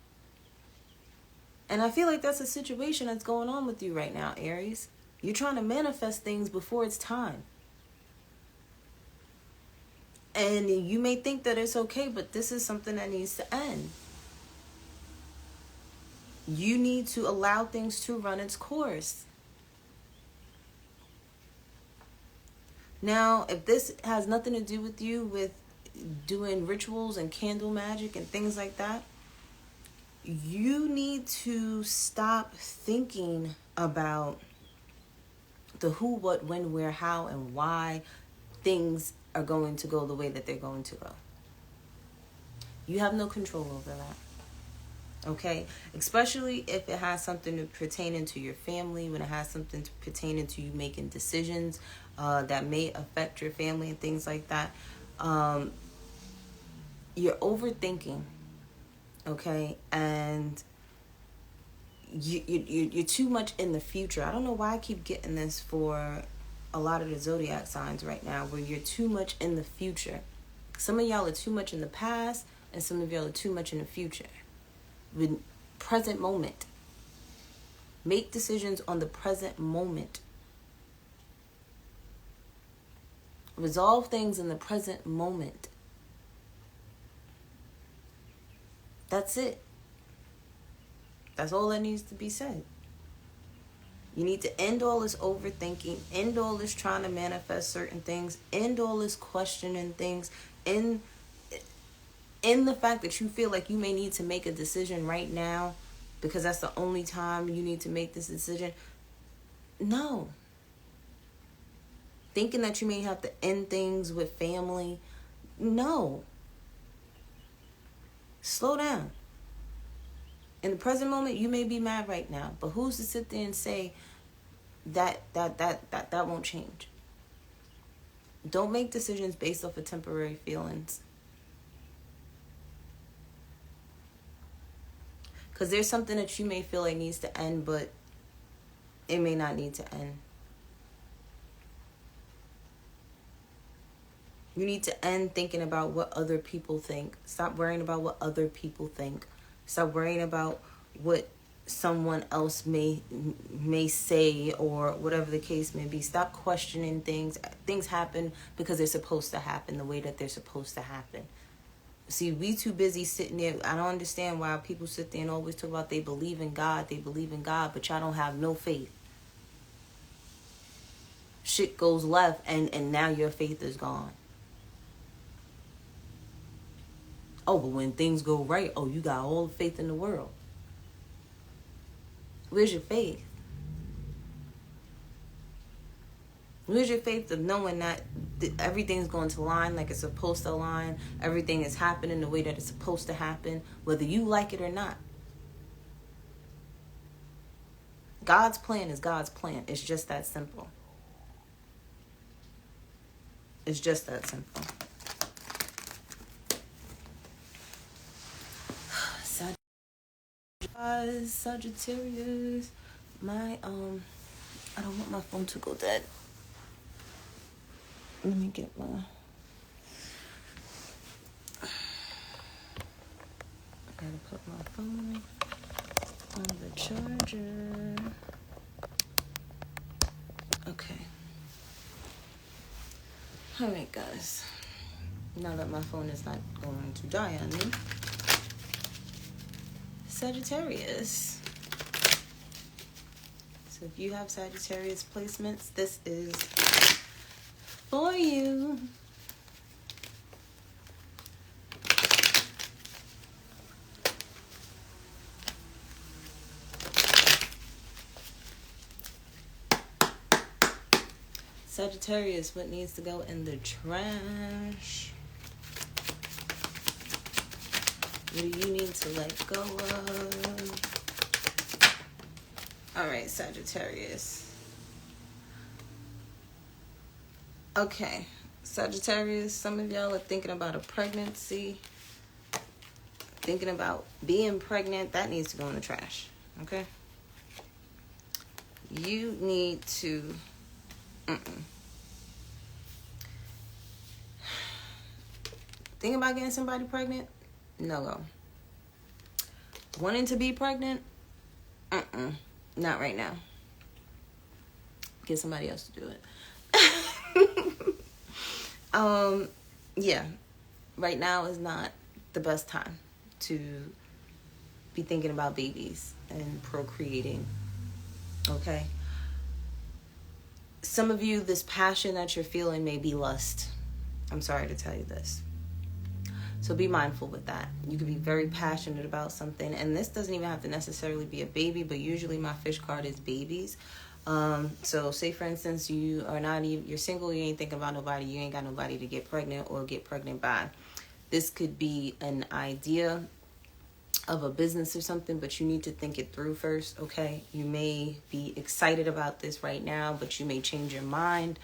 And I feel like that's a situation that's going on with you right now, Aries. You're trying to manifest things before it's time. And you may think that it's okay, but this is something that needs to end. You need to allow things to run its course. Now, if this has nothing to do with you with doing rituals and candle magic and things like that, you need to stop thinking about the who, what, when, where, how, and why things are going to go the way that they're going to go. You have no control over that. Okay, especially if it has something to pertaining to your family, when it has something to pertaining to you making decisions that may affect your family and things like that. You're overthinking, okay, and you're too much in the future. I don't know why I keep getting this for a lot of the zodiac signs right now, where you're too much in the future. Some of y'all are too much in the past, and some of y'all are too much in the future. With present moment. Make decisions on the present moment. Resolve things in the present moment. That's it. That's all that needs to be said. You need to end all this overthinking, end all this trying to manifest certain things, end all this questioning things, in the fact that you feel like you may need to make a decision right now because that's the only time you need to make this decision. No. Thinking that you may have to end things with family. No. Slow down. In the present moment, you may be mad right now, but who's to sit there and say that won't change? Don't make decisions based off of temporary feelings. Because there's something that you may feel like needs to end, but it may not need to end. You need to end thinking about what other people think. Stop worrying about what other people think. Stop worrying about what someone else may say, or whatever the case may be. Stop questioning things. Things happen because they're supposed to happen the way that they're supposed to happen. See, we too busy sitting there. I don't understand why people sit there and always talk about they believe in God, but y'all don't have no faith. Shit goes left and now your faith is gone. Oh, but when things go right, oh, you got all the faith in the world. Where's your faith? Where's your faith of knowing that everything's going to align like it's supposed to align? Everything is happening the way that it's supposed to happen, whether you like it or not. God's plan is God's plan. It's just that simple. It's just that simple. Sagittarius. I don't want my phone to go dead. Let me get my... I gotta put my phone on the charger. Okay. Alright, guys. Now that my phone is not going to die on me. Sagittarius. So if you have Sagittarius placements, this is for you. Sagittarius, what needs to go in the trash? What do you need to let go of? All right, Sagittarius. Okay, Sagittarius, some of y'all are thinking about a pregnancy. Thinking about being pregnant. That needs to go in the trash, okay? You need to... Think about getting somebody pregnant? No go. Wanting to be pregnant? Not right now. Get somebody else to do it. Yeah. Right now is not the best time to be thinking about babies and procreating. Okay? Some of you, this passion that you're feeling may be lust. I'm sorry to tell you this. So be mindful with that. You could be very passionate about something. And this doesn't even have to necessarily be a baby, but usually my fish card is babies. So say, for instance, you are not even, you're single, you ain't thinking about nobody, you ain't got nobody to get pregnant or get pregnant by. This could be an idea of a business or something, but you need to think it through first, okay? You may be excited about this right now, but you may change your mind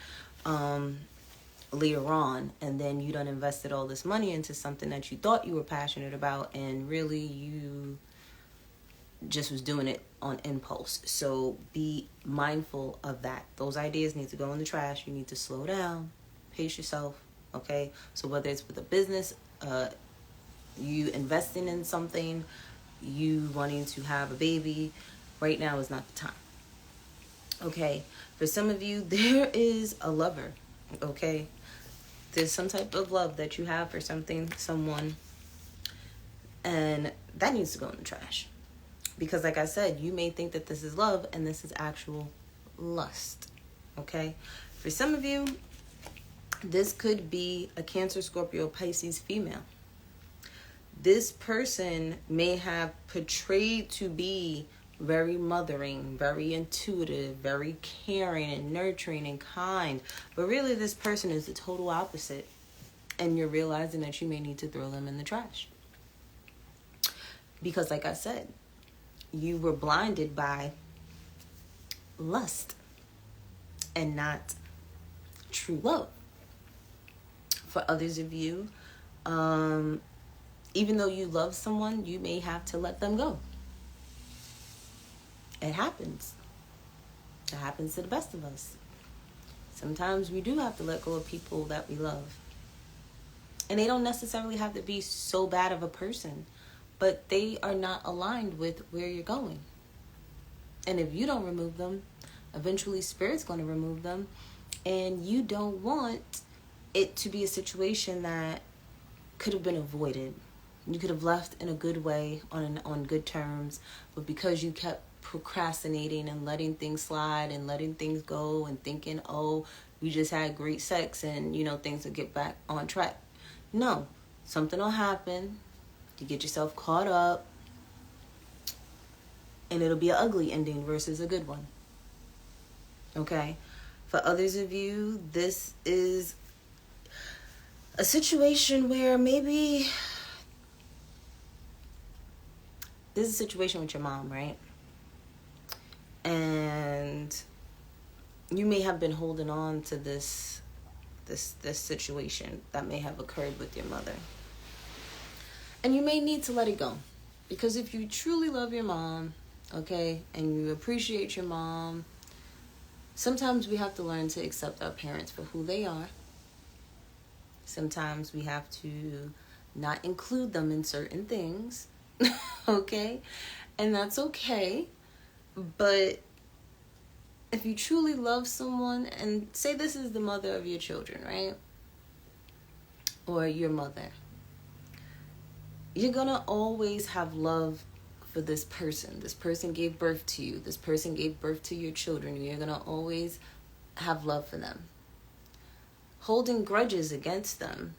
later on, and then you done invested all this money into something that you thought you were passionate about, and really you just was doing it on impulse. So be mindful of that. Those ideas need to go in the trash. You need to slow down, pace yourself, okay? So whether it's with a business, you investing in something, you wanting to have a baby, right now is not the time. Okay, for some of you, there is a lover, okay? There's some type of love that you have for something, someone, and that needs to go in the trash. Because like I said, you may think that this is love and this is actual lust, okay? For some of you, this could be a Cancer, Scorpio, Pisces female. This person may have portrayed to be very mothering, very intuitive, very caring and nurturing and kind. But really this person is the total opposite. And you're realizing that you may need to throw them in the trash. Because like I said, you were blinded by lust and not true love. For others of you, even though you love someone, you may have to let them go. It happens. It happens to the best of us. Sometimes we do have to let go of people that we love. And they don't necessarily have to be so bad of a person, but they are not aligned with where you're going. And if you don't remove them, eventually Spirit's going to remove them. And you don't want it to be a situation that could have been avoided. You could have left in a good way, on good terms, but because you kept procrastinating and letting things slide and letting things go and thinking, oh, we just had great sex and, things will get back on track. No, something will happen. You get yourself caught up and it'll be an ugly ending versus a good one. Okay? For others of you, this is a situation where maybe this is a situation with your mom, right? And you may have been holding on to this situation that may have occurred with your mother. And you may need to let it go. Because if you truly love your mom, okay, and you appreciate your mom, sometimes we have to learn to accept our parents for who they are. Sometimes we have to not include them in certain things, okay? And that's okay. But if you truly love someone, and say this is the mother of your children, right? Or your mother. You're going to always have love for this person. This person gave birth to you. This person gave birth to your children. You're going to always have love for them. Holding grudges against them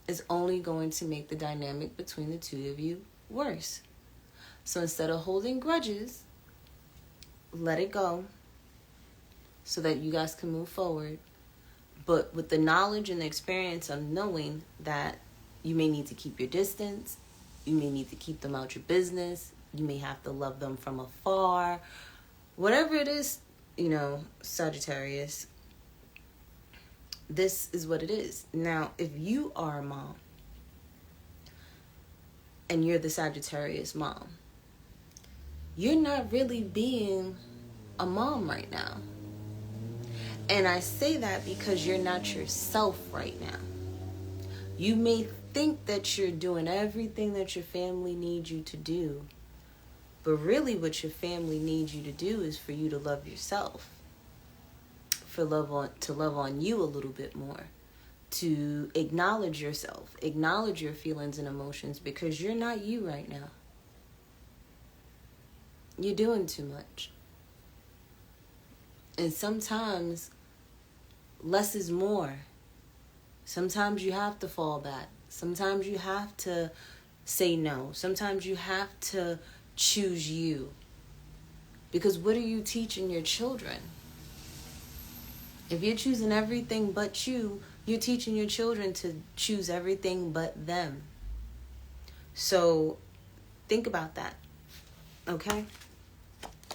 is only going to make the dynamic between the two of you worse. So instead of holding grudges, let it go so that you guys can move forward. But with the knowledge and the experience of knowing that you may need to keep your distance, you may need to keep them out your business, you may have to love them from afar, whatever it is, Sagittarius, this is what it is. Now, if you are a mom and you're the Sagittarius mom, you're not really being a mom right now. And I say that because you're not yourself right now. You may think that you're doing everything that your family needs you to do, but really what your family needs you to do is for you to love yourself, to love on you a little bit more, to acknowledge yourself, acknowledge your feelings and emotions, because you're not you right now. You're doing too much. And sometimes less is more. Sometimes you have to fall back. Sometimes you have to say no. Sometimes you have to choose you. Because what are you teaching your children? If you're choosing everything but you, you're teaching your children to choose everything but them. So think about that. Okay?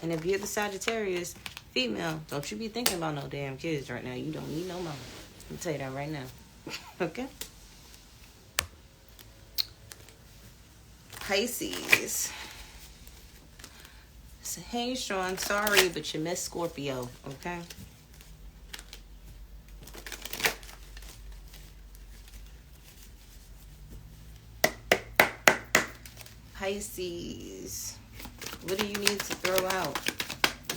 And if you're the Sagittarius female, don't you be thinking about no damn kids right now. You don't need no mama. I'll tell you that right now. Okay? Pisces. Taurus. Hey, Sean. Sorry, but you missed Scorpio. Okay. Pisces. What do you need to throw out?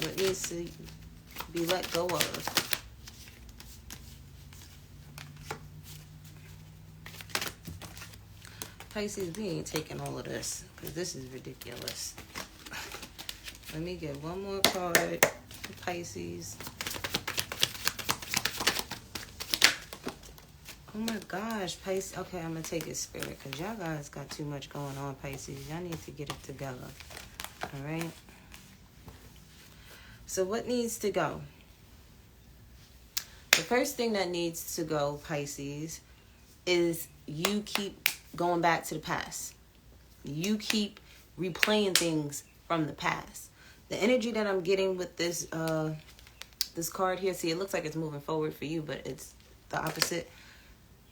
What needs to be let go of? Pisces, we ain't taking all of this because this is ridiculous. Let me get one more card for Pisces. Oh my gosh, Pisces. Okay, I'm going to take it, Spirit, because y'all guys got too much going on, Pisces. Y'all need to get it together. All right? So what needs to go? The first thing that needs to go, Pisces, is you keep going back to the past. You keep replaying things from the past. The energy that I'm getting with this this card here, see, it looks like it's moving forward for you, but it's the opposite.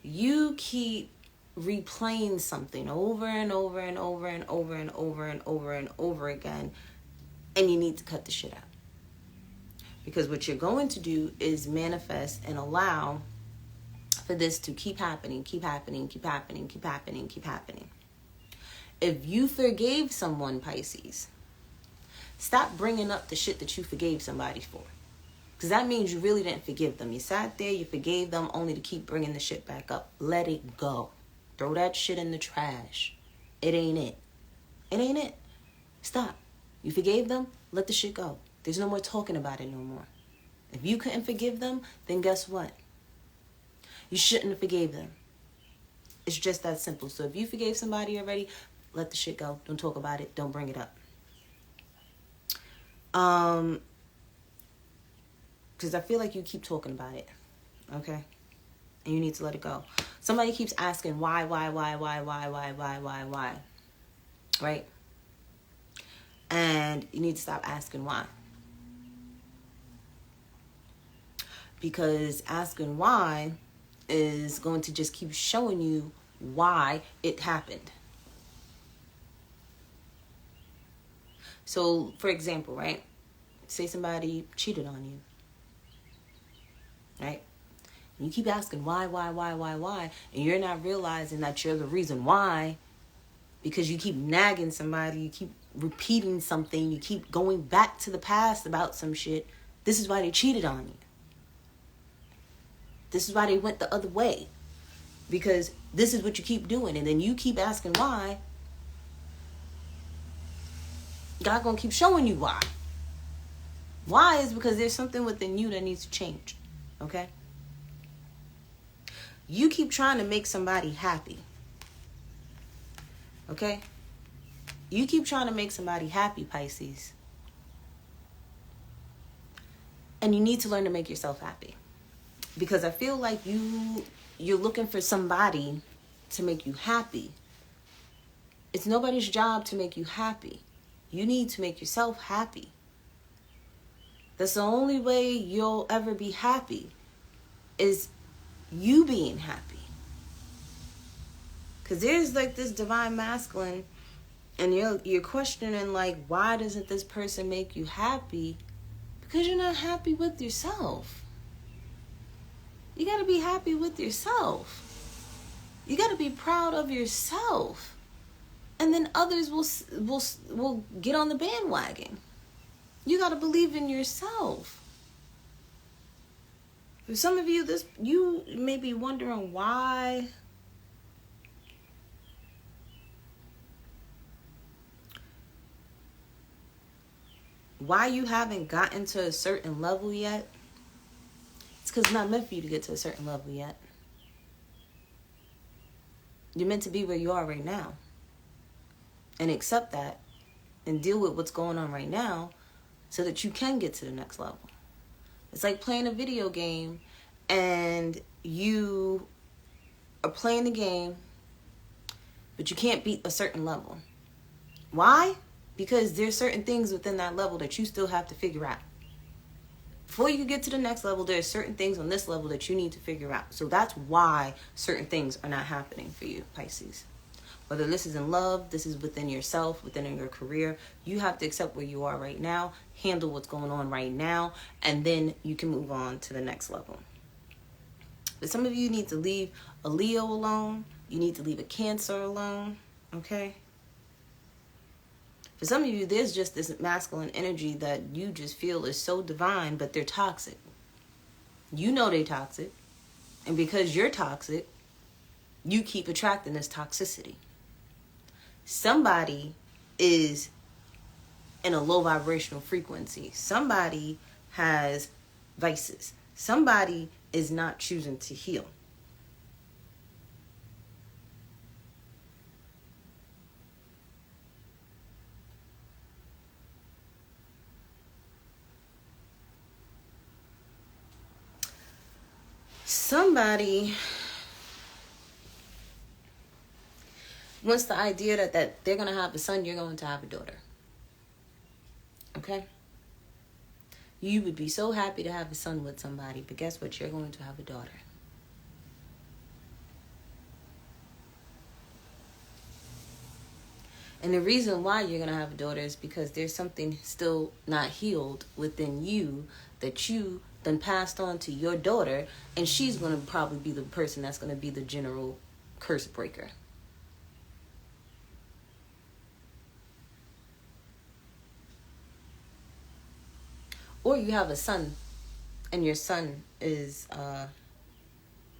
You keep replaying something over and over and over and over and over and over and over again, and you need to cut the shit out. Because what you're going to do is manifest and allow for this to keep happening, keep happening, keep happening, keep happening, keep happening. If you forgave someone, Pisces, stop bringing up the shit that you forgave somebody for. Because that means you really didn't forgive them. You sat there, you forgave them only to keep bringing the shit back up. Let it go. Throw that shit in the trash. It ain't it. It ain't it. Stop. You forgave them, let the shit go. There's no more talking about it no more. If you couldn't forgive them, then guess what? You shouldn't have forgave them. It's just that simple. So if you forgave somebody already, let the shit go. Don't talk about it. Don't bring it up. Because I feel like you keep talking about it. Okay? And you need to let it go. Somebody keeps asking why. Right? And you need to stop asking why. Because asking why is going to just keep showing you why it happened. So, for example, right? Say somebody cheated on you. Right? And you keep asking why, and you're not realizing that you're the reason why, because you keep nagging somebody, you keep repeating something, you keep going back to the past about some shit. This is why they cheated on you. This is why they went the other way, because this is what you keep doing, and then you keep asking why. God gonna keep showing you why. Why is because there's something within you that needs to change. Okay? You keep trying to make somebody happy. Okay? You keep trying to make somebody happy, Pisces. And you need to learn to make yourself happy. Because I feel like you're looking for somebody to make you happy. It's nobody's job to make you happy. You need to make yourself happy. That's the only way you'll ever be happy, is you being happy. Because there's like this divine masculine, and you're questioning like, why doesn't this person make you happy? Because you're not happy with yourself. You got to be happy with yourself. You got to be proud of yourself. And then others will get on the bandwagon. You got to believe in yourself. For some of you, you may be wondering why you haven't gotten to a certain level yet. It's because it's not meant for you to get to a certain level yet. You're meant to be where you are right now. And accept that. And deal with what's going on right now so that you can get to the next level. It's like playing a video game and you are playing the game, but you can't beat a certain level. Why? Because there's certain things within that level that you still have to figure out. Before you get to the next level, there's certain things on this level that you need to figure out. So that's why certain things are not happening for you, Pisces. Whether this is in love, this is within yourself, within your career, you have to accept where you are right now, handle what's going on right now, and then you can move on to the next level. But some of you need to leave a Leo alone. You need to leave a Cancer alone, okay? For some of you, there's just this masculine energy that you just feel is so divine, but they're toxic. You know they're toxic. And because you're toxic, you keep attracting this toxicity. Somebody is in a low vibrational frequency. Somebody has vices. Somebody is not choosing to heal. Somebody wants the idea that they're going to have a son, you're going to have a daughter. Okay? You would be so happy to have a son with somebody, but guess what? You're going to have a daughter. And the reason why you're going to have a daughter is because there's something still not healed within you that you then passed on to your daughter, and she's going to probably be the person that's going to be the general curse breaker. Or you have a son, and your son is,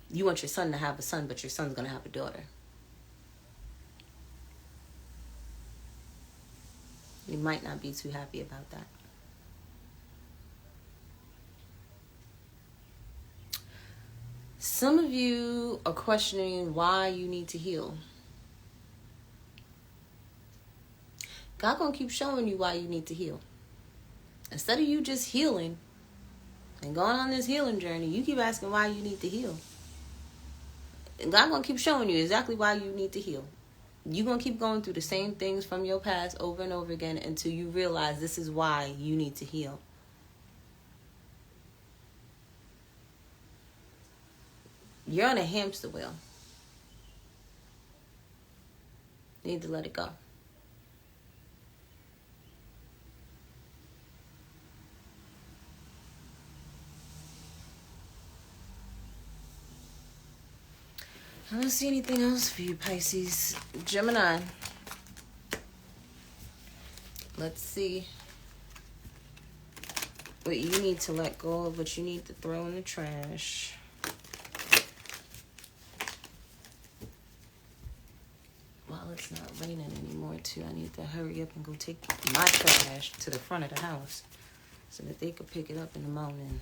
you want your son to have a son, but your son's going to have a daughter. You might not be too happy about that. Some of you are questioning why you need to heal. God gonna keep showing you why you need to heal. Instead of you just healing and going on this healing journey, you keep asking why you need to heal. And God gonna keep showing you exactly why you need to heal. You're gonna keep going through the same things from your past over and over again until you realize this is why you need to heal. You're on a hamster wheel. You need to let it go. I don't see anything else for you, Pisces. Gemini. Let's see what you need to let go of, what you need to throw in the trash. Well, it's not raining anymore, too. I need to hurry up and go take my trash to the front of the house so that they could pick it up in the morning.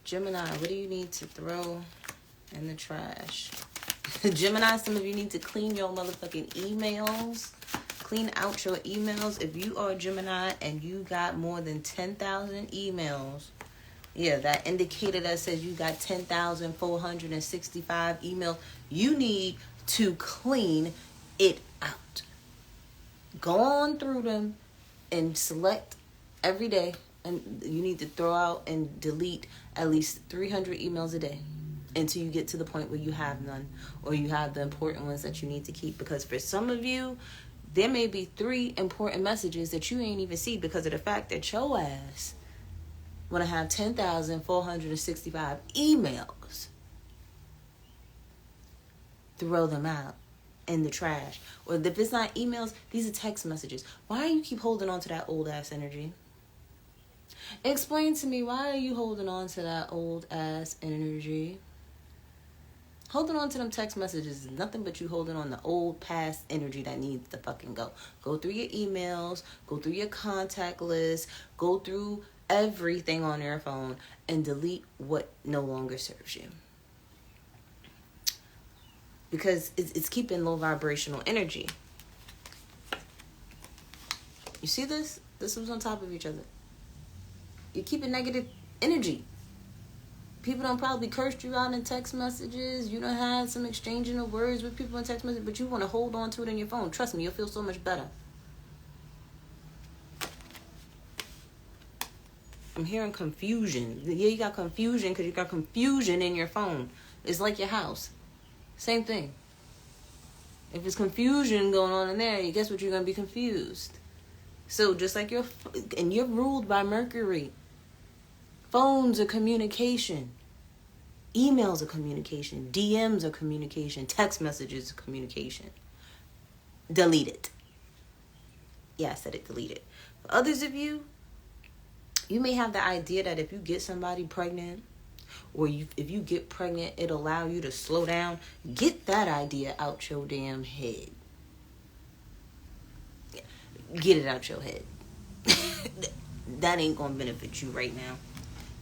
Gemini, what do you need to throw in the trash? Gemini, some of you need to clean your motherfucking emails. Clean out your emails. If you are a Gemini and you got more than 10,000 emails, yeah, that indicator that says you got 10,465 emails, you need to clean it out. Go on through them and select every day. And you need to throw out and delete at least 300 emails a day until you get to the point where you have none, or you have the important ones that you need to keep. Because for some of you, there may be 3 important messages that you ain't even see because of the fact that your ass want to have 10,465 emails. Throw them out in the trash. Or if it's not emails, these are text messages. Why do you keep holding on to that old ass energy? Explain to me, why are you holding on to that old ass energy? Holding on to them text messages is nothing but you holding on the old past energy that needs to fucking go. Go through your emails, go through your contact list, go through everything on your phone and delete what no longer serves you. Because it's keeping low vibrational energy. You see this? This was on top of each other. You're keeping negative energy. People don't probably cursed you out in text messages. You don't have some exchanging of words with people in text messages, but you want to hold on to it in your phone. Trust me, you'll feel so much better. I'm hearing confusion. Yeah, you got confusion because you got confusion in your phone. It's like your house. Same thing. If it's confusion going on in there, you guess what? You're going to be confused. So just like you're ruled by Mercury. Phones are communication. Emails are communication. DMs are communication. Text messages are communication. Delete it. Yeah, I said it, delete it. For others of you, you may have the idea that if you get somebody pregnant, or if you get pregnant, it'll allow you to slow down. Get that idea out your damn head. Get it out your head. That ain't going to benefit you right now.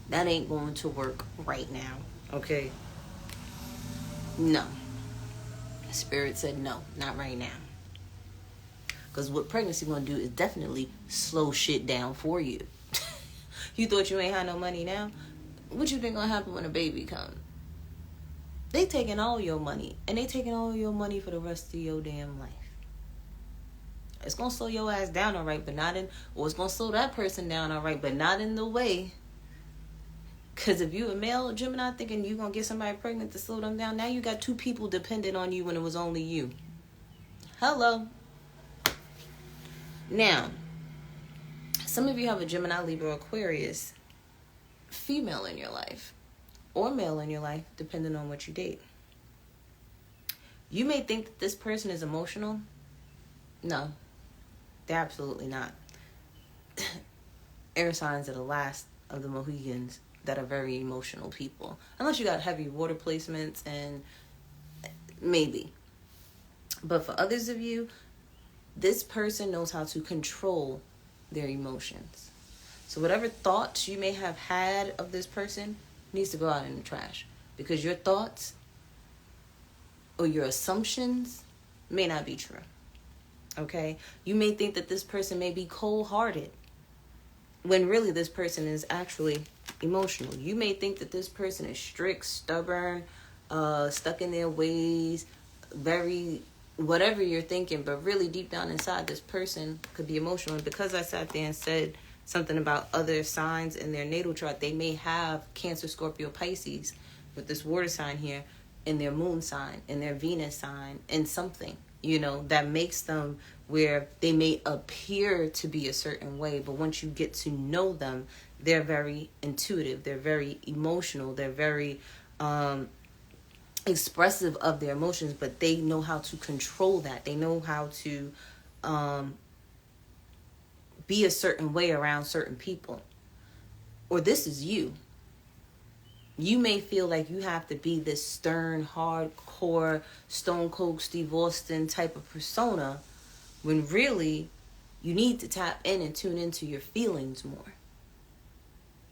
That ain't going to work right now. Okay? No. Spirit said no, not right now. Because what pregnancy going to do is definitely slow shit down for you. You thought you ain't had no money now? What you think gonna happen when a baby comes? They taking all your money. And they taking all your money for the rest of your damn life. It's gonna slow your ass down, alright, but not in... Or it's gonna slow that person down, alright, but not in the way. Because if you a male Gemini thinking you gonna get somebody pregnant to slow them down, now you got two people dependent on you when it was only you. Hello. Now, some of you have a Gemini, Libra, Aquarius female in your life or male in your life, depending on what you date. You may think that this person is emotional. No, they're absolutely not. Air signs are the last of the Mohegans that are very emotional people. Unless you got heavy water placements, and maybe. But for others of you, this person knows how to control their emotions. So whatever thoughts you may have had of this person needs to go out in the trash. Because your thoughts or your assumptions may not be true. Okay? You may think that this person may be cold-hearted, when really this person is actually emotional. You may think that this person is strict, stubborn, stuck in their ways, very... whatever you're thinking, but really deep down inside, this person could be emotional. And because I sat there and said something about other signs in their natal chart, they may have Cancer, Scorpio, Pisces with this water sign here in their moon sign, in their Venus sign, and something, that makes them where they may appear to be a certain way, but once you get to know them, they're very intuitive, they're very emotional, they're very expressive of their emotions, but they know how to control that. They know how to be a certain way around certain people. Or this is you. You may feel like you have to be this stern, hardcore, Stone Cold Steve Austin type of persona, when really you need to tap in and tune into your feelings more.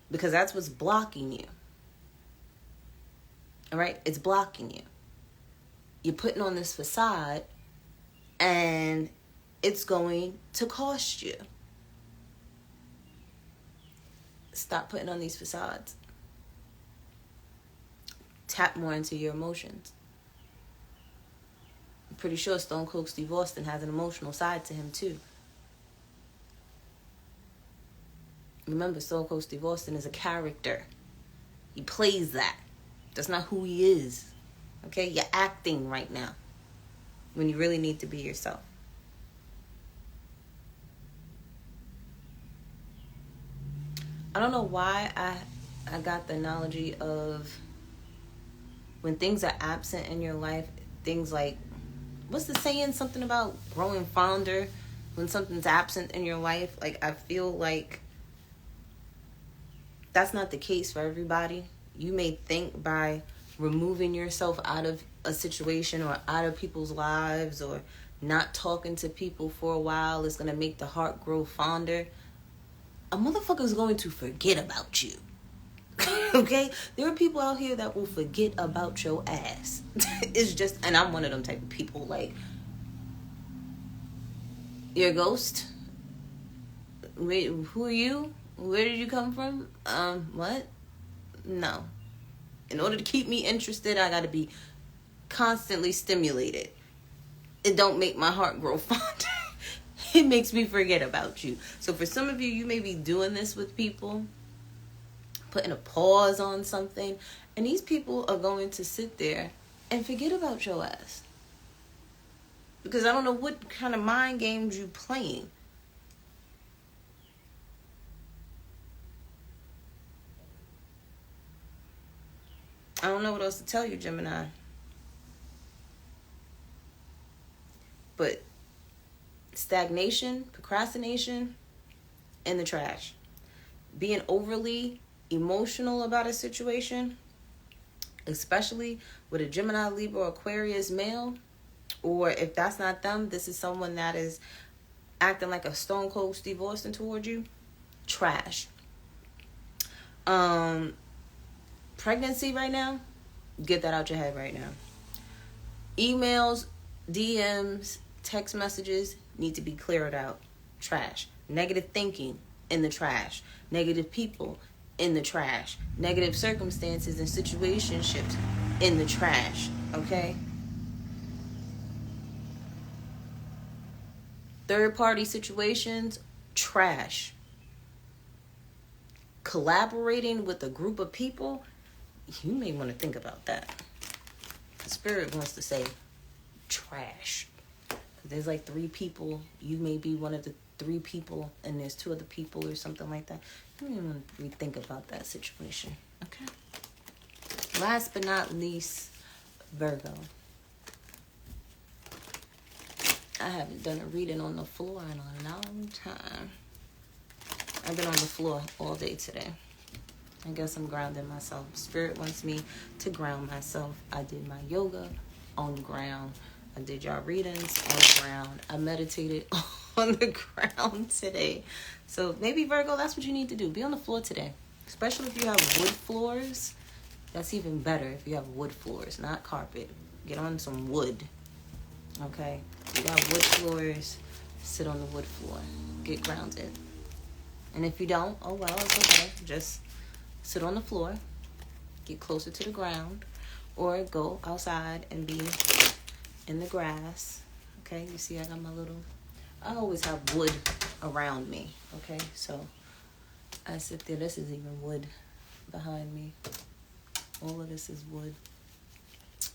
Because that's what's blocking you. All right? It's blocking you. You're putting on this facade, and it's going to cost you. Stop putting on these facades. Tap more into your emotions. I'm pretty sure Stone Cold Steve Austin has an emotional side to him too. Remember, Stone Cold Steve Austin is a character. He plays that. That's not who he is. Okay? You're acting right now when you really need to be yourself. I don't know why I got the analogy of when things are absent in your life, things like, what's the saying? Something about growing fonder when something's absent in your life. Like, I feel like that's not the case for everybody. You may think by removing yourself out of a situation or out of people's lives or not talking to people for a while is going to make the heart grow fonder. A motherfucker's going to forget about you. Okay? There are people out here that will forget about your ass. It's just, and I'm one of them type of people. Like, you're a ghost? Wait, who are you? Where did you come from? What? No. In order to keep me interested, I gotta be constantly stimulated. It don't make my heart grow fonder. It makes me forget about you. So for some of you, you may be doing this with people putting a pause on something. And these people are going to sit there and forget about your ass. Because I don't know what kind of mind games you playing. I don't know what else to tell you, Gemini. But stagnation, procrastination, in the trash. Being overly emotional about a situation, especially with a Gemini, Libra, Aquarius male, or if that's not them, this is someone that is acting like a stone cold Steve Austin toward you. Trash. Pregnancy right now, get that out your head right now. Emails, DMs, text messages need to be cleared out. Trash. Negative thinking, in the trash. Negative people, in the trash. Negative circumstances and situationships, in the trash. Okay? Third party situations, trash. Collaborating with a group of people, you may want to think about that. The spirit wants to say trash. There's like 3 people. You may be one of the 3 people, and there's 2 other people or something like that. You may want to rethink about that situation. Okay. Last but not least, Virgo. I haven't done a reading on the floor in a long time. I've been on the floor all day today. I guess I'm grounding myself. Spirit wants me to ground myself. I did my yoga on the ground. I did y'all readings on the ground. I meditated on the ground today. So maybe, Virgo, that's what you need to do. Be on the floor today. Especially if you have wood floors. That's even better if you have wood floors, not carpet. Get on some wood. Okay? You got wood floors, sit on the wood floor. Get grounded. And if you don't, oh well, it's okay. Just sit on the floor, get closer to the ground, or go outside and be in the grass. Okay, you see I got my little, I always have wood around me. Okay, so I sit there. This is even wood behind me. All of this is wood.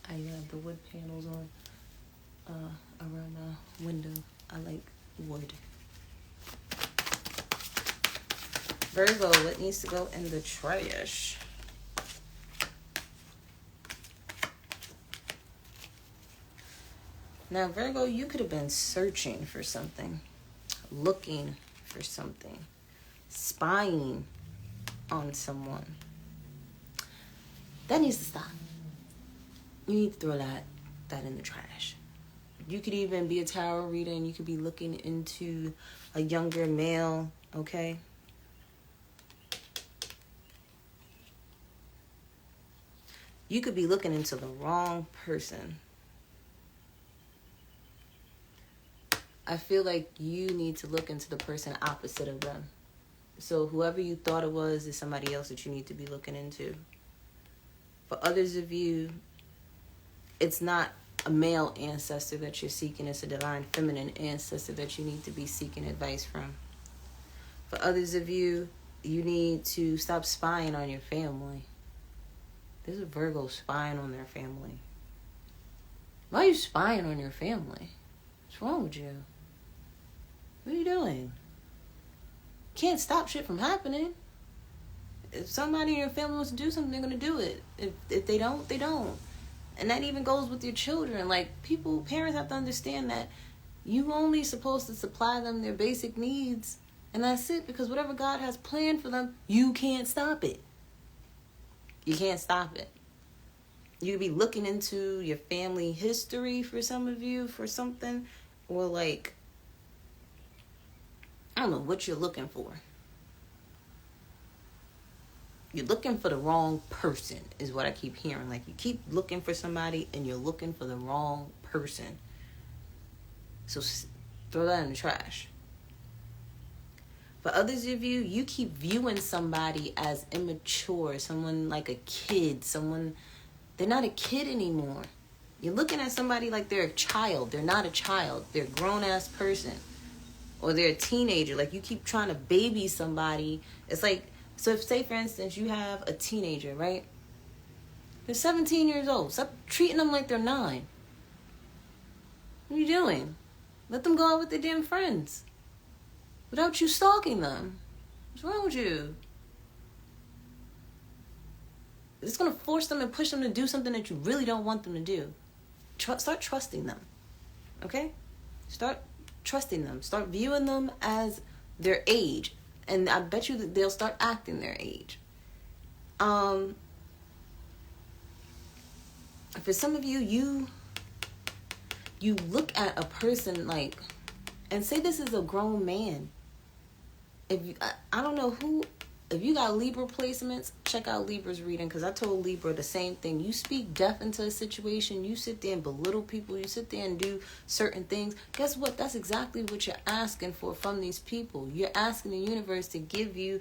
I have the wood panels on around my window. I like wood. Virgo, what needs to go in the trash? Now, Virgo, you could have been searching for something, looking for something, spying on someone. That needs to stop. You need to throw that in the trash. You could even be a tarot reader and you could be looking into a younger male, okay? You could be looking into the wrong person. I feel like you need to look into the person opposite of them. So whoever you thought it was is somebody else that you need to be looking into. For others of you, it's not a male ancestor that you're seeking. It's a divine feminine ancestor that you need to be seeking advice from. For others of you, you need to stop spying on your family. There's a Virgo spying on their family. Why are you spying on your family? What's wrong with you? What are you doing? Can't stop shit from happening. If somebody in your family wants to do something, they're going to do it. If they don't, they don't. And that even goes with your children. Like, parents have to understand that you only supposed to supply them their basic needs. And that's it. Because whatever God has planned for them, you can't stop it. You can't stop it. You could be looking into your family history for some of you for something. Or like, I don't know what you're looking for. You're looking for the wrong person is what I keep hearing. Like, you keep looking for somebody and you're looking for the wrong person. So throw that in the trash. For others of you, you keep viewing somebody as immature, someone like a kid, they're not a kid anymore. You're looking at somebody like they're a child. They're not a child. They're a grown-ass person. Or they're a teenager. Like, you keep trying to baby somebody. It's like So if, say, for instance, you have a teenager, right? They're 17 years old. Stop treating them like they're 9. What are you doing? Let them go out with their damn friends without you stalking them. What's wrong with you? It's going to force them and push them to do something that you really don't want them to do. Start trusting them. Okay? Start trusting them. Start viewing them as their age. And I bet you that they'll start acting their age. For some of you, you look at a person like, and say this is a grown man. If you, I don't know who, if you got Libra placements, check out Libra's reading, because I told Libra the same thing. You speak death into a situation, you sit there and belittle people, you sit there and do certain things. Guess what? That's exactly what you're asking for from these people. You're asking the universe to give you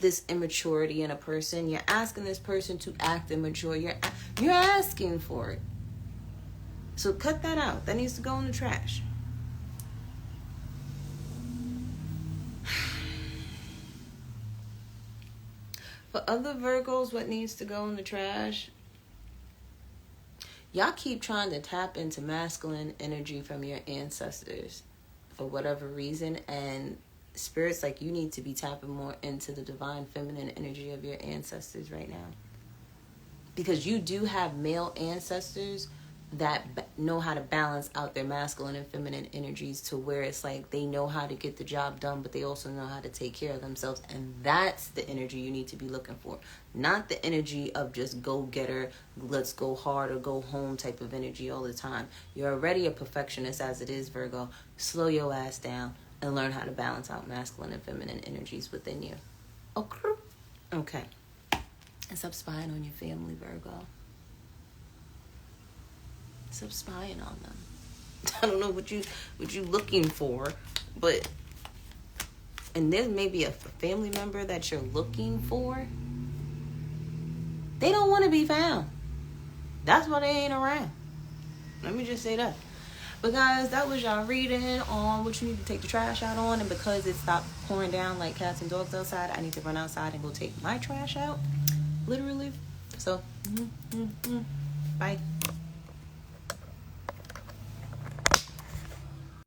this immaturity in a person. You're asking this person to act immature. You're asking for it. So cut that out. That needs to go in the trash. For other Virgos, what needs to go in the trash? Y'all keep trying to tap into masculine energy from your ancestors for whatever reason. And Spirit's like, you need to be tapping more into the divine feminine energy of your ancestors right now. Because you do have male ancestors that know how to balance out their masculine and feminine energies to where it's like they know how to get the job done, but they also know how to take care of themselves. And that's the energy you need to be looking for. Not the energy of just go-getter, let's go hard or go home type of energy all the time. You're already a perfectionist as it is, Virgo. Slow your ass down and learn how to balance out masculine and feminine energies within you. Okay. And stop spying on your family, Virgo. Stop spying on them. I don't know what you looking for, but, and there may be a family member that you're looking for. They don't want to be found. That's why they ain't around. Let me just say that. But guys, that was y'all reading on what you need to take the trash out on. And because it stopped pouring down like cats and dogs outside, I need to run outside and go take my trash out. Literally. So, bye.